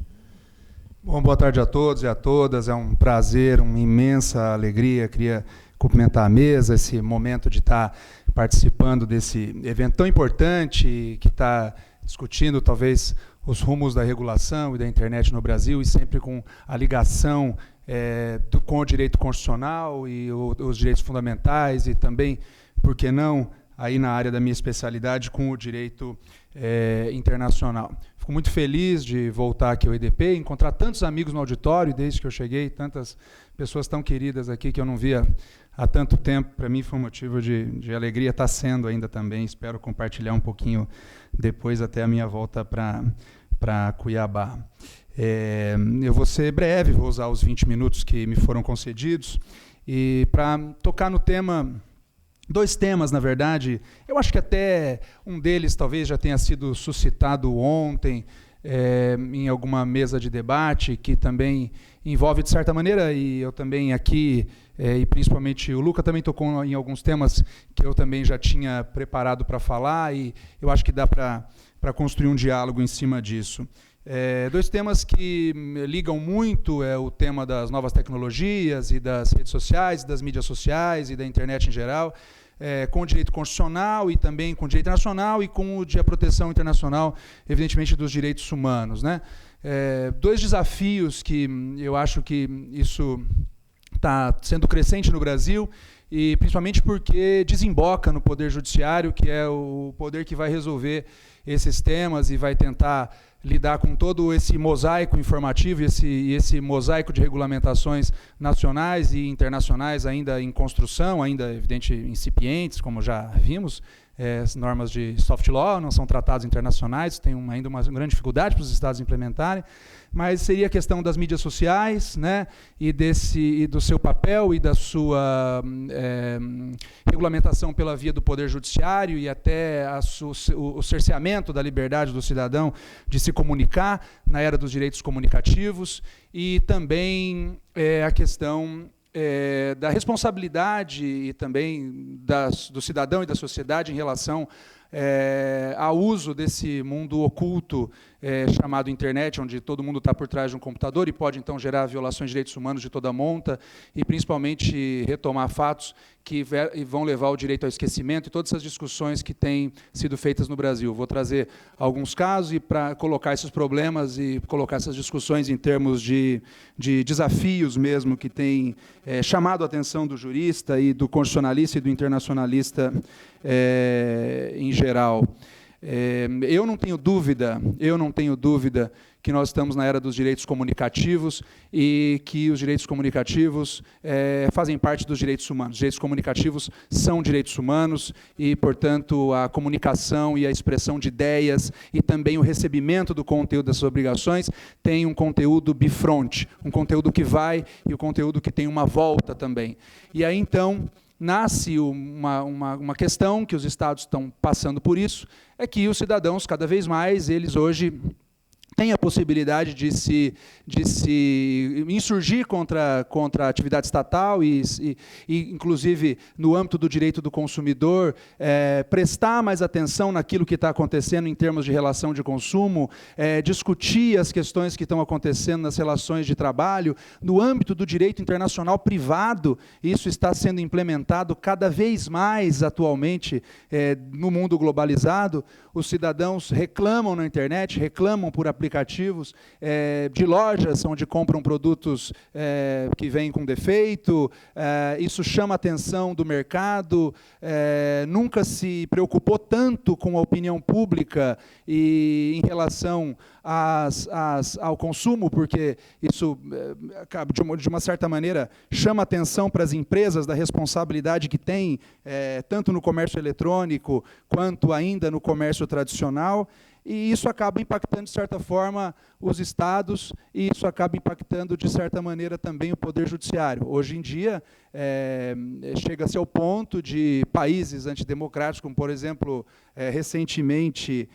Bom, boa tarde a todos e a todas. É um prazer, uma imensa alegria. Queria cumprimentar a mesa, esse momento de estar participando desse evento tão importante que está discutindo talvez os rumos da regulação e da internet no Brasil, e sempre com a ligação com o direito constitucional e os direitos fundamentais, e também, por que não, aí na área da minha especialidade, com o direito internacional. Fico muito feliz de voltar aqui ao EDP, encontrar tantos amigos no auditório desde que eu cheguei, tantas pessoas tão queridas aqui que eu não via há tanto tempo. Para mim foi um motivo de alegria, está sendo ainda também. Espero compartilhar um pouquinho depois, até a minha volta para Cuiabá. Eu vou ser breve, vou usar os 20 minutos que me foram concedidos, e para tocar no tema, dois temas, na verdade. Eu acho que até um deles talvez já tenha sido suscitado ontem, em alguma mesa de debate, que também envolve, de certa maneira, e eu também aqui, e principalmente o Luca também tocou em alguns temas que eu também já tinha preparado para falar, e eu acho que dá para construir um diálogo em cima disso. Dois temas que ligam muito é o tema das novas tecnologias e das redes sociais, das mídias sociais e da internet em geral, com o direito constitucional e também com o direito internacional e com a proteção internacional, evidentemente, dos direitos humanos, né? Dois desafios que eu acho que isso está sendo crescente no Brasil, e principalmente porque desemboca no Poder Judiciário, que é o poder que vai resolver esses temas e vai tentar lidar com todo esse mosaico informativo e esse mosaico de regulamentações nacionais e internacionais ainda em construção, ainda, evidente, incipientes, como já vimos. As normas de soft law não são tratados internacionais, tem ainda uma grande dificuldade para os estados implementarem, mas seria a questão das mídias sociais, né, e do seu papel e da sua regulamentação pela via do Poder Judiciário, e até o cerceamento da liberdade do cidadão de se comunicar na era dos direitos comunicativos, e também a questão da responsabilidade e também do cidadão e da sociedade em relação ao uso desse mundo oculto chamado internet, onde todo mundo está por trás de um computador e pode, então, gerar violações de direitos humanos de toda monta, e principalmente retomar fatos que vão levar ao direito ao esquecimento, e todas essas discussões que têm sido feitas no Brasil. Vou trazer alguns casos e para colocar esses problemas e colocar essas discussões em termos de desafios mesmo que têm chamado a atenção do jurista e do constitucionalista e do internacionalista em geral. Eu não tenho dúvida que nós estamos na era dos direitos comunicativos, e que os direitos comunicativos fazem parte dos direitos humanos. Os direitos comunicativos são direitos humanos e, portanto, a comunicação e a expressão de ideias e também o recebimento do conteúdo dessas obrigações tem um conteúdo bifronte, um conteúdo que vai e o conteúdo que tem uma volta também. E aí, então, nasce uma questão que os estados estão passando por isso, é que os cidadãos, cada vez mais, eles hoje tem a possibilidade de se insurgir contra a atividade estatal e, inclusive, no âmbito do direito do consumidor, prestar mais atenção naquilo que está acontecendo em termos de relação de consumo, discutir as questões que estão acontecendo nas relações de trabalho. No âmbito do direito internacional privado, isso está sendo implementado cada vez mais atualmente no mundo globalizado. Os cidadãos reclamam na internet, reclamam por aplicativos de lojas onde compram produtos que vêm com defeito. Isso chama a atenção do mercado. Nunca se preocupou tanto com a opinião pública e em relação ao consumo, porque isso, de uma certa maneira, chama atenção para as empresas da responsabilidade que têm, tanto no comércio eletrônico quanto ainda no comércio tradicional. E isso acaba impactando, de certa forma, os estados, e isso acaba impactando, de certa maneira, também o Poder Judiciário. Hoje em dia, chega-se ao ponto de países antidemocráticos, como, por exemplo, recentemente,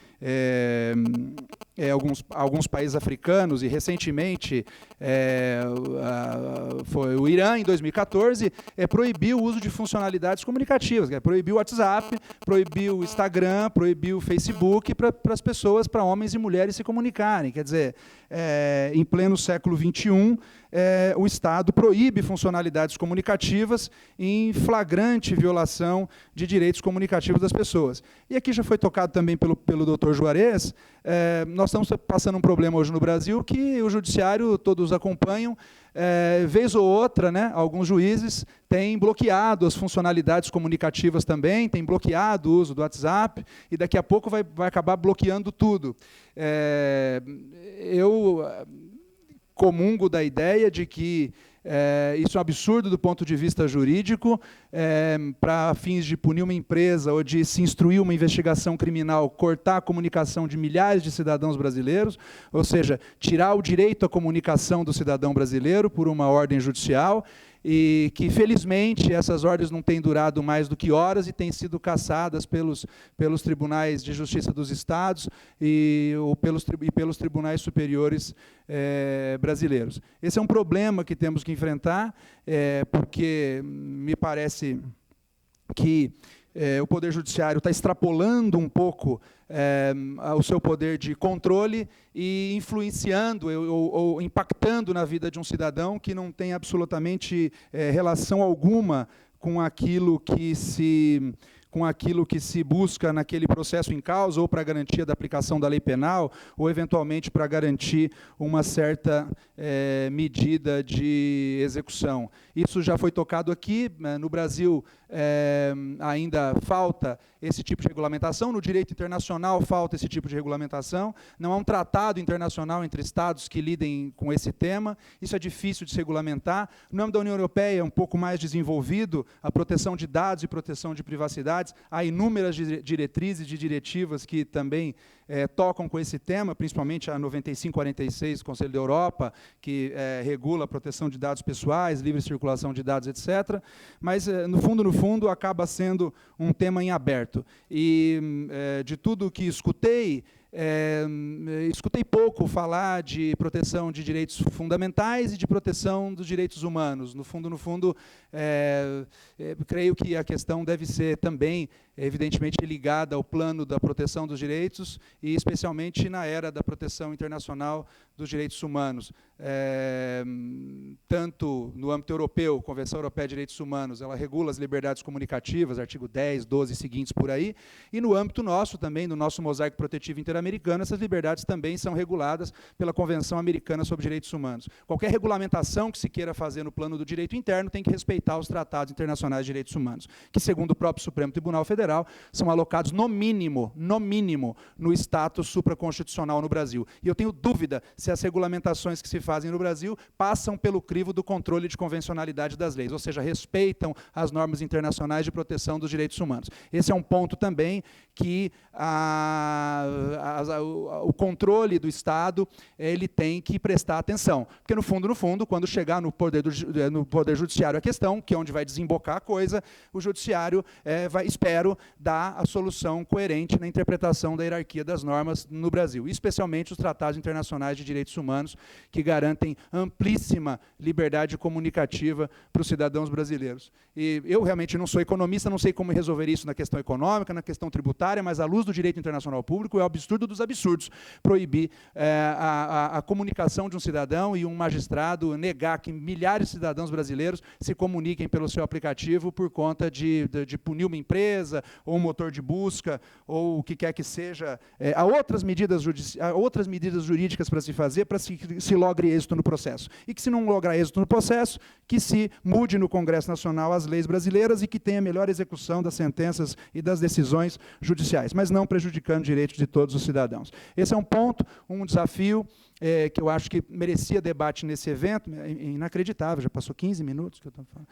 alguns países africanos, e recentemente foi o Irã, em 2014, proibiu o uso de funcionalidades comunicativas, proibiu o WhatsApp, proibiu o Instagram, proibiu o Facebook para as pessoas, para homens e mulheres se comunicarem. Quer dizer, em pleno século XXI, o Estado proíbe funcionalidades comunicativas em flagrante violação de direitos comunicativos das pessoas. E aqui já foi tocado também pelo Dr. Juarez, nós estamos passando um problema hoje no Brasil que o judiciário, todos acompanham, vez ou outra, né, alguns juízes têm bloqueado as funcionalidades comunicativas também, têm bloqueado o uso do WhatsApp, e daqui a pouco vai acabar bloqueando tudo. Eu comungo da ideia de que isso é um absurdo do ponto de vista jurídico, para fins de punir uma empresa ou de se instruir uma investigação criminal, cortar a comunicação de milhares de cidadãos brasileiros, ou seja, tirar o direito à comunicação do cidadão brasileiro por uma ordem judicial, e que, felizmente, essas ordens não têm durado mais do que horas e têm sido cassadas pelos tribunais de justiça dos estados ou pelos tribunais superiores brasileiros. Esse é um problema que temos que enfrentar, porque me parece que o Poder Judiciário está extrapolando um pouco o seu poder de controle e influenciando ou impactando na vida de um cidadão que não tem absolutamente relação alguma com aquilo que se busca naquele processo em causa, ou para a garantia da aplicação da lei penal, ou, eventualmente, para garantir uma certa medida de execução. Isso já foi tocado aqui. No Brasil, ainda falta esse tipo de regulamentação. No direito internacional, falta esse tipo de regulamentação. Não há um tratado internacional entre Estados que lidem com esse tema. Isso é difícil de se regulamentar. No âmbito da União Europeia, é um pouco mais desenvolvido a proteção de dados e proteção de privacidade. Há inúmeras diretrizes e diretivas que também tocam com esse tema, principalmente a 9546 do Conselho da Europa, que regula a proteção de dados pessoais, livre circulação de dados, etc. Mas, no fundo, acaba sendo um tema em aberto. E, de tudo o que escutei pouco falar de proteção de direitos fundamentais e de proteção dos direitos humanos. No fundo, creio que a questão deve ser também, evidentemente, ligada ao plano da proteção dos direitos, e especialmente na era da proteção internacional dos direitos humanos. Tanto no âmbito europeu, Convenção Europeia de Direitos Humanos, ela regula as liberdades comunicativas, artigo 10, 12 e seguintes por aí, e no âmbito nosso também, no nosso mosaico protetivo interamericano, essas liberdades também são reguladas pela Convenção Americana sobre Direitos Humanos. Qualquer regulamentação que se queira fazer no plano do direito interno tem que respeitar os tratados internacionais de direitos humanos, que, segundo o próprio Supremo Tribunal Federal, são alocados no mínimo, no status supraconstitucional no Brasil. E eu tenho dúvida se as regulamentações que se fazem no Brasil passam pelo crivo do controle de convencionalidade das leis, ou seja, respeitam as normas internacionais de proteção dos direitos humanos. Esse é um ponto também que o controle do Estado ele tem que prestar atenção. Porque, no fundo, quando chegar no poder judiciário a questão, que é onde vai desembocar a coisa, o judiciário espero, dar a solução coerente na interpretação da hierarquia das normas no Brasil, especialmente os tratados internacionais de direitos humanos, que garantem amplíssima liberdade comunicativa para os cidadãos brasileiros. E eu realmente não sou economista, não sei como resolver isso na questão econômica, na questão tributária, mas à luz do direito internacional público é o absurdo dos absurdos proibir a comunicação de um cidadão e um magistrado negar que milhares de cidadãos brasileiros se comuniquem pelo seu aplicativo por conta de punir uma empresa, ou um motor de busca, ou o que quer que seja. Há outras medidas jurídicas para se fazer para se logre êxito no processo. E que, se não lograr êxito no processo, que se mude no Congresso Nacional as leis brasileiras e que tenha melhor execução das sentenças e das decisões judiciais, mas não prejudicando os direitos de todos os cidadãos. Esse é um ponto, um desafio que eu acho que merecia debate nesse evento. É inacreditável, já passou 15 minutos que eu estou falando.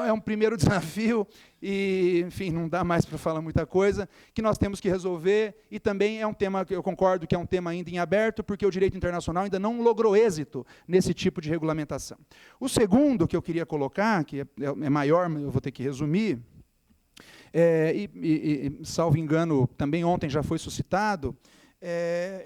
É um primeiro desafio e, enfim, não dá mais para falar muita coisa, que nós temos que resolver, e também é um tema que eu concordo que é um tema ainda em aberto, porque o direito internacional ainda não logrou êxito nesse tipo de regulamentação. O segundo que eu queria colocar, que é maior, mas eu vou ter que resumir, salvo engano, também ontem já foi suscitado,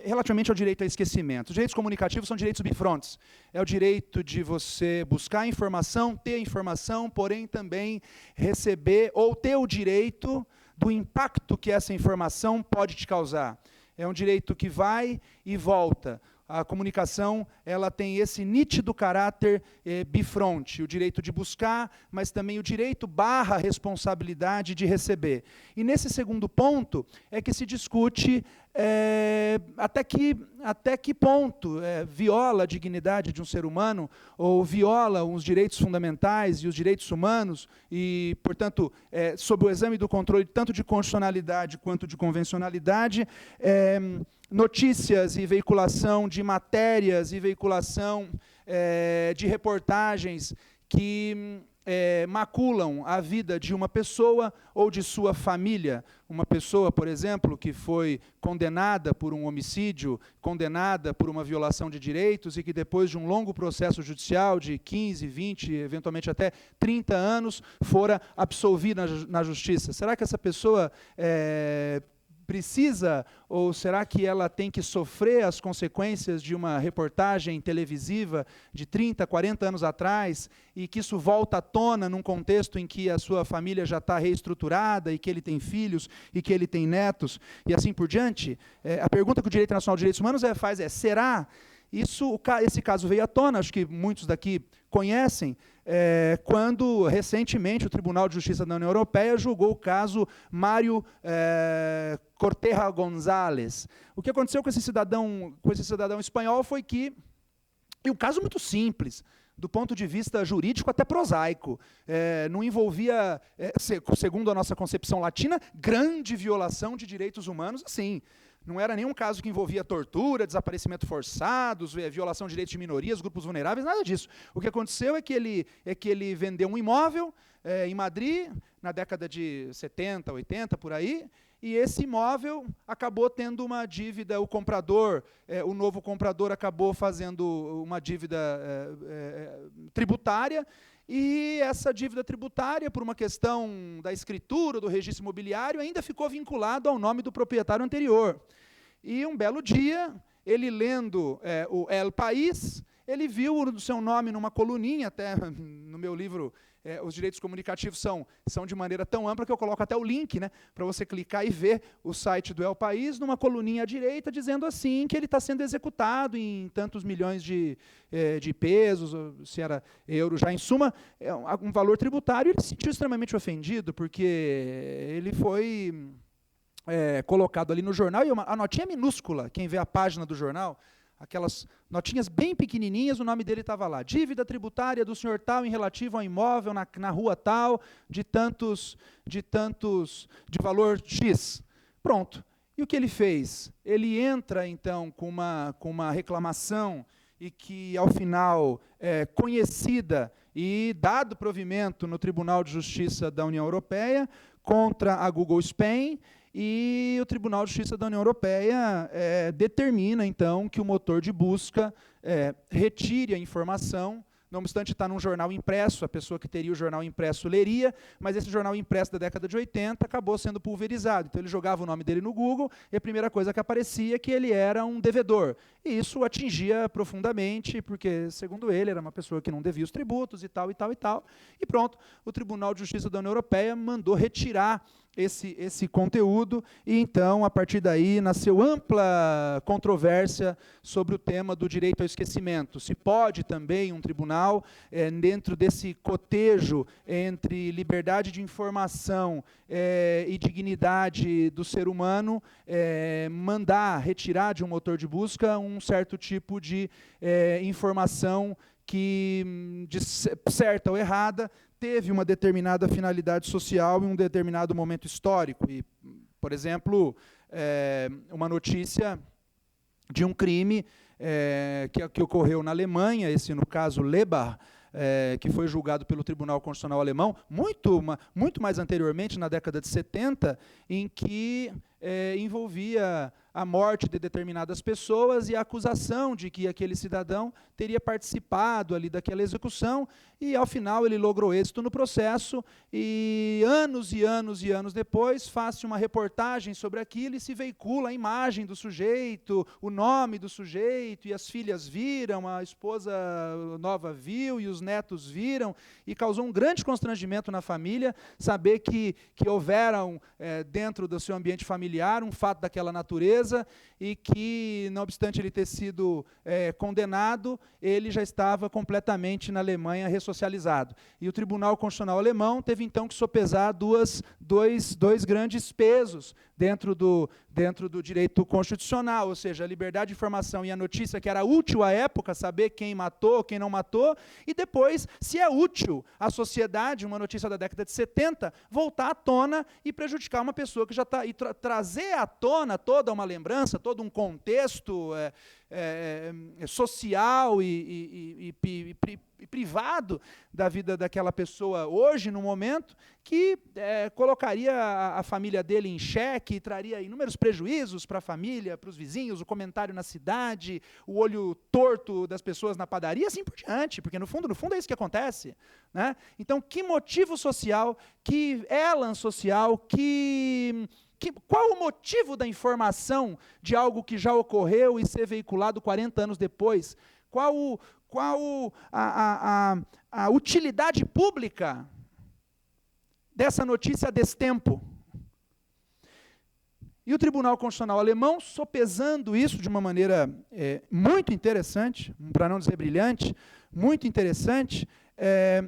relativamente ao direito a esquecimento. Os direitos comunicativos são direitos bifrontes. É o direito de você buscar informação, ter informação, porém também receber ou ter o direito do impacto que essa informação pode te causar. É um direito que vai e volta. A comunicação ela tem esse nítido caráter bifronte, o direito de buscar, mas também o direito / responsabilidade de receber. E nesse segundo ponto é que se discute até que ponto viola a dignidade de um ser humano, ou viola os direitos fundamentais e os direitos humanos, e, portanto, sob o exame do controle tanto de constitucionalidade quanto de convencionalidade, notícias e veiculação de matérias e veiculação de reportagens que maculam a vida de uma pessoa ou de sua família. Uma pessoa, por exemplo, que foi condenada por um homicídio, condenada por uma violação de direitos e que depois de um longo processo judicial de 15, 20, eventualmente até 30 anos, fora absolvida na justiça. Será que essa pessoa precisa, ou será que ela tem que sofrer as consequências de uma reportagem televisiva de 30, 40 anos atrás, e que isso volta à tona num contexto em que a sua família já está reestruturada, e que ele tem filhos, e que ele tem netos, e assim por diante? A pergunta que o Direito Nacional de Direitos Humanos faz é, será? Esse caso veio à tona, acho que muitos daqui conhecem, quando, recentemente, o Tribunal de Justiça da União Europeia julgou o caso Mário Corteja González. O que aconteceu com esse cidadão espanhol foi que, e um caso muito simples, do ponto de vista jurídico até prosaico, não envolvia, segundo a nossa concepção latina, grande violação de direitos humanos, assim. Não era nenhum caso que envolvia tortura, desaparecimento forçados, violação de direitos de minorias, grupos vulneráveis, nada disso. O que aconteceu é que ele vendeu um imóvel em Madrid, na década de 70, 80, por aí, e esse imóvel acabou tendo uma dívida, o novo comprador acabou fazendo uma dívida tributária, e essa dívida tributária, por uma questão da escritura, do registro imobiliário, ainda ficou vinculado ao nome do proprietário anterior. E um belo dia, ele lendo o El País, ele viu o seu nome numa coluninha, até no meu livro, os direitos comunicativos são de maneira tão ampla que eu coloco até o link, né, para você clicar e ver o site do El País, numa coluninha à direita, dizendo assim que ele está sendo executado em tantos milhões de pesos, ou se era euro já, em suma, um valor tributário. Ele se sentiu extremamente ofendido, porque ele foi colocado ali no jornal, e a notinha minúscula, quem vê a página do jornal, aquelas notinhas bem pequenininhas, o nome dele estava lá. Dívida tributária do senhor tal em relativo ao imóvel na rua tal, de valor X. Pronto. E o que ele fez? Ele entra, então, com uma reclamação, e que, ao final, é conhecida e dado provimento no Tribunal de Justiça da União Europeia, contra a Google Spain, e o Tribunal de Justiça da União Europeia determina, então, que o motor de busca retire a informação. Não obstante estar num jornal impresso, a pessoa que teria o jornal impresso leria, mas esse jornal impresso da década de 80 acabou sendo pulverizado. Então ele jogava o nome dele no Google e a primeira coisa que aparecia é que ele era um devedor. E isso o atingia profundamente, porque, segundo ele, era uma pessoa que não devia os tributos e tal, e tal, e tal. E pronto, o Tribunal de Justiça da União Europeia mandou retirar esse conteúdo, e então, a partir daí, nasceu ampla controvérsia sobre o tema do direito ao esquecimento. Se pode também um tribunal, dentro desse cotejo entre liberdade de informação e dignidade do ser humano, mandar retirar de um motor de busca um certo tipo de informação que, de certa ou errada, teve uma determinada finalidade social em um determinado momento histórico. E, por exemplo, uma notícia de um crime que ocorreu na Alemanha, esse, no caso, Lebach, que foi julgado pelo Tribunal Constitucional Alemão, muito mais anteriormente, na década de 70, em que envolvia a morte de determinadas pessoas e a acusação de que aquele cidadão teria participado ali daquela execução, e ao final ele logrou êxito no processo, e anos e anos e anos depois faz-se uma reportagem sobre aquilo e se veicula a imagem do sujeito, o nome do sujeito, e as filhas viram, a esposa nova viu e os netos viram, e causou um grande constrangimento na família saber que houveram dentro do seu ambiente familiar um fato daquela natureza, e que, não obstante ele ter sido condenado, ele já estava completamente na Alemanha ressocializado. E o Tribunal Constitucional Alemão teve então que sopesar dois grandes pesos dentro do direito constitucional, ou seja, a liberdade de informação e a notícia que era útil à época, saber quem matou, quem não matou, e depois, se é útil à sociedade, uma notícia da década de 70, voltar à tona e prejudicar uma pessoa que já está... E trazer à tona toda uma lembrança, todo um contexto social e privado da vida daquela pessoa hoje, no momento, que colocaria a família dele em xeque e traria inúmeros prejuízos para a família, para os vizinhos, o comentário na cidade, o olho torto das pessoas na padaria, assim por diante, porque no fundo é isso que acontece, né? Então, que motivo social, que elan social, qual o motivo da informação de algo que já ocorreu e ser veiculado 40 anos depois? Qual a utilidade pública dessa notícia a destempo? E o Tribunal Constitucional Alemão, sopesando isso de uma maneira muito interessante, para não dizer brilhante, muito interessante,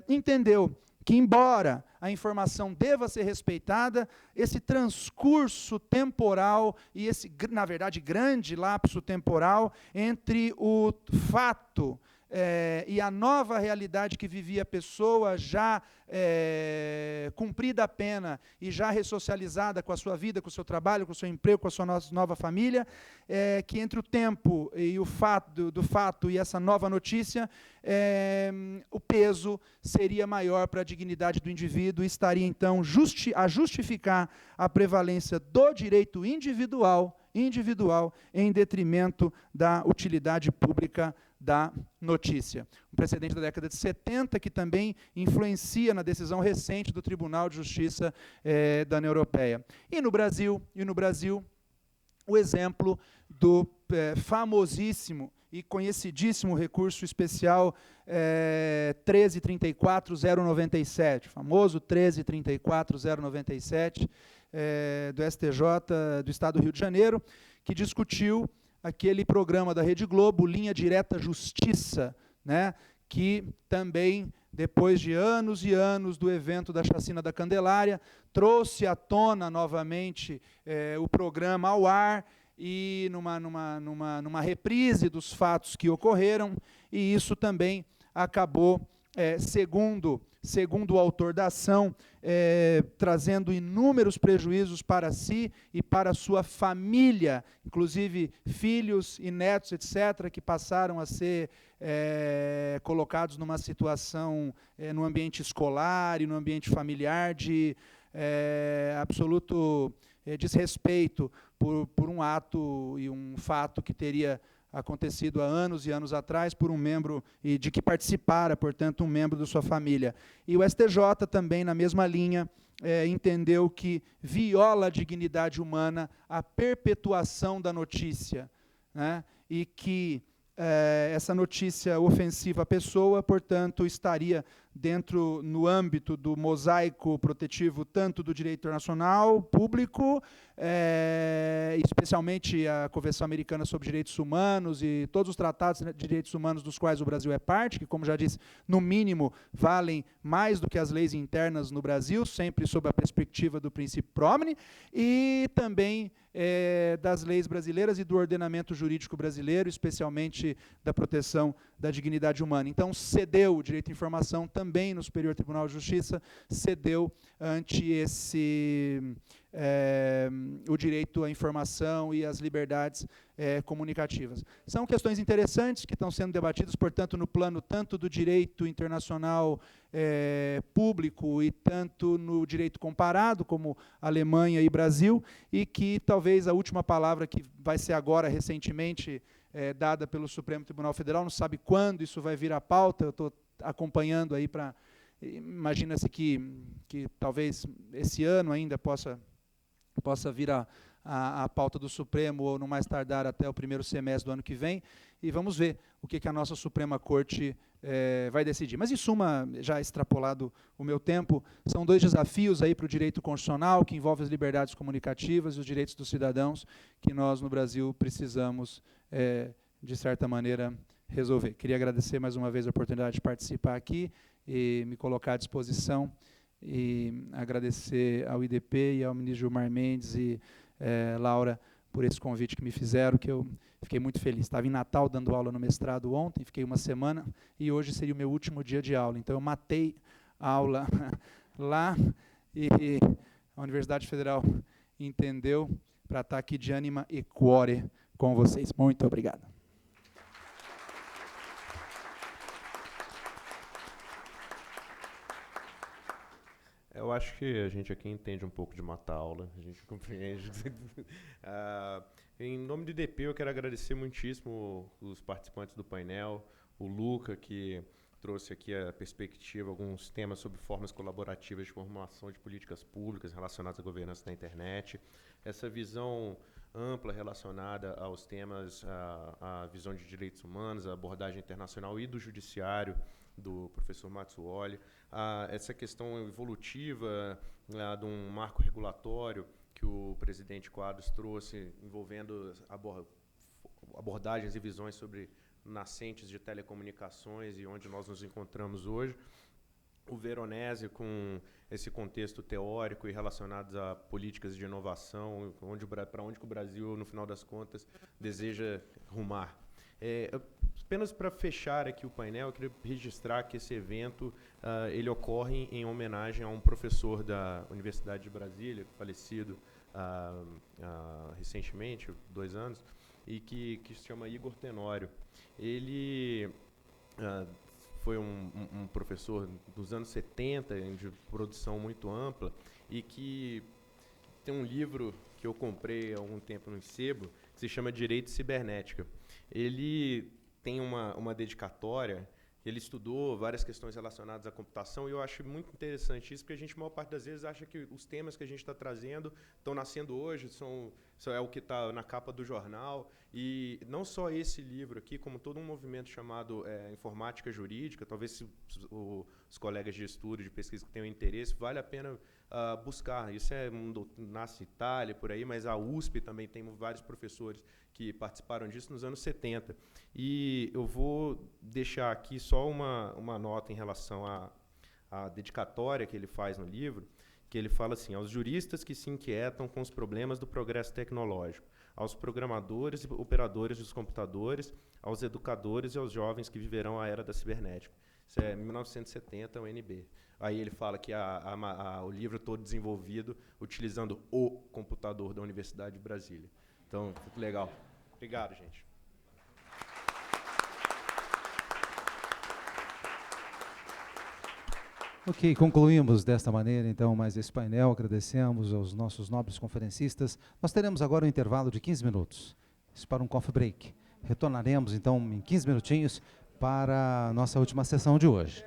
entendeu que, embora a informação deva ser respeitada, esse transcurso temporal e esse, na verdade, grande lapso temporal entre o fato e a nova realidade que vivia a pessoa, já cumprida a pena e já ressocializada com a sua vida, com o seu trabalho, com o seu emprego, com a sua nova família, que entre o tempo e o fato do fato e essa nova notícia, o peso seria maior para a dignidade do indivíduo e estaria, então, a justificar a prevalência do direito individual em detrimento da utilidade pública da notícia. Um precedente da década de 70 que também influencia na decisão recente do Tribunal de Justiça da União Europeia. E no Brasil, o exemplo do famosíssimo e conhecidíssimo recurso especial 13.34.097, famoso 13.34.097, do STJ do Estado do Rio de Janeiro, que discutiu aquele programa da Rede Globo, Linha Direta Justiça, né, que também, depois de anos e anos do evento da chacina da Candelária, trouxe à tona novamente o programa ao ar, e numa reprise dos fatos que ocorreram, e isso também acabou, segundo o autor da ação, trazendo inúmeros prejuízos para si e para a sua família, inclusive filhos e netos, etc., que passaram a ser colocados numa situação no ambiente escolar e no ambiente familiar de absoluto desrespeito por um ato e um fato que teria acontecido há anos e anos atrás por um membro, e de que participara, portanto, um membro da sua família. E o STJ também, na mesma linha, entendeu que viola a dignidade humana a perpetuação da notícia, né? E que essa notícia ofensiva à pessoa, portanto, estaria no âmbito do mosaico protetivo tanto do direito internacional público, especialmente a Convenção Americana sobre Direitos Humanos e todos os tratados de direitos humanos dos quais o Brasil é parte, que, como já disse, no mínimo valem mais do que as leis internas no Brasil, sempre sob a perspectiva do princípio promne, e também das leis brasileiras e do ordenamento jurídico brasileiro, especialmente da proteção da dignidade humana. Então, cedeu o direito à informação também no Superior Tribunal de Justiça, cedeu ante o direito à informação e às liberdades comunicativas. São questões interessantes que estão sendo debatidas, portanto, no plano tanto do direito internacional público e tanto no direito comparado, como Alemanha e Brasil, e que talvez a última palavra, que vai ser agora, recentemente, dada pelo Supremo Tribunal Federal, não sabe quando isso vai vir à pauta, eu estou acompanhando aí para... Imagina-se que talvez esse ano ainda possa vir a pauta do Supremo, ou no mais tardar até o primeiro semestre do ano que vem, e vamos ver o que a nossa Suprema Corte vai decidir. Mas, em suma, já extrapolado o meu tempo, são dois desafios aí para o direito constitucional, que envolvem as liberdades comunicativas e os direitos dos cidadãos, que nós, no Brasil, precisamos, de certa maneira, resolver. Queria agradecer mais uma vez a oportunidade de participar aqui e me colocar à disposição, e agradecer ao IDP e ao ministro Gilmar Mendes e Laura por esse convite que me fizeram, que eu fiquei muito feliz. Estava em Natal dando aula no mestrado ontem, fiquei uma semana, e hoje seria o meu último dia de aula. Então, eu matei a aula lá, e a Universidade Federal entendeu para estar aqui de anima e cuore com vocês. Muito obrigado. Eu acho que a gente aqui entende um pouco de matar aula, a gente compreende. Em nome do IDP, eu quero agradecer muitíssimo os participantes do painel, o Luca, que trouxe aqui a perspectiva, alguns temas sobre formas colaborativas de formulação de políticas públicas relacionadas à governança da internet. Essa visão ampla relacionada aos temas, a visão de direitos humanos, a abordagem internacional e do judiciário, do professor Mazzuoli, essa questão evolutiva de um marco regulatório que o presidente Quadros trouxe, envolvendo abordagens e visões sobre nascentes de telecomunicações e onde nós nos encontramos hoje. O Veronese, com esse contexto teórico e relacionados a políticas de inovação, para onde que o Brasil, no final das contas, deseja rumar. Apenas para fechar aqui o painel, eu queria registrar que esse evento ele ocorre em homenagem a um professor da Universidade de Brasília, falecido recentemente, 2 anos, e que se chama Igor Tenório. Ele foi um professor dos anos 70, de produção muito ampla, e que tem um livro que eu comprei há algum tempo no sebo, que se chama Direito e Cibernética. Ele tem uma dedicatória, ele estudou várias questões relacionadas à computação, e eu acho muito interessante isso, porque a gente, a maior parte das vezes, acha que os temas que a gente está trazendo estão nascendo hoje, é o que está na capa do jornal, e não só esse livro aqui, como todo um movimento chamado Informática Jurídica, talvez se os colegas de estudo, de pesquisa que tenham interesse, vale a pena buscar. Isso nasce em Itália, por aí, mas a USP também tem vários professores que participaram disso nos anos 70. E eu vou deixar aqui só uma nota em relação à dedicatória que ele faz no livro, que ele fala assim: aos juristas que se inquietam com os problemas do progresso tecnológico, aos programadores e operadores dos computadores, aos educadores e aos jovens que viverão a era da cibernética. Isso é 1970, o UNB. Aí ele fala que o livro todo desenvolvido utilizando o computador da Universidade de Brasília. Então, muito legal. Obrigado, gente. Ok, concluímos desta maneira, então, mais esse painel. Agradecemos aos nossos nobres conferencistas. Nós teremos agora um intervalo de 15 minutos. Isso para um coffee break. Retornaremos, então, em 15 minutinhos para a nossa última sessão de hoje.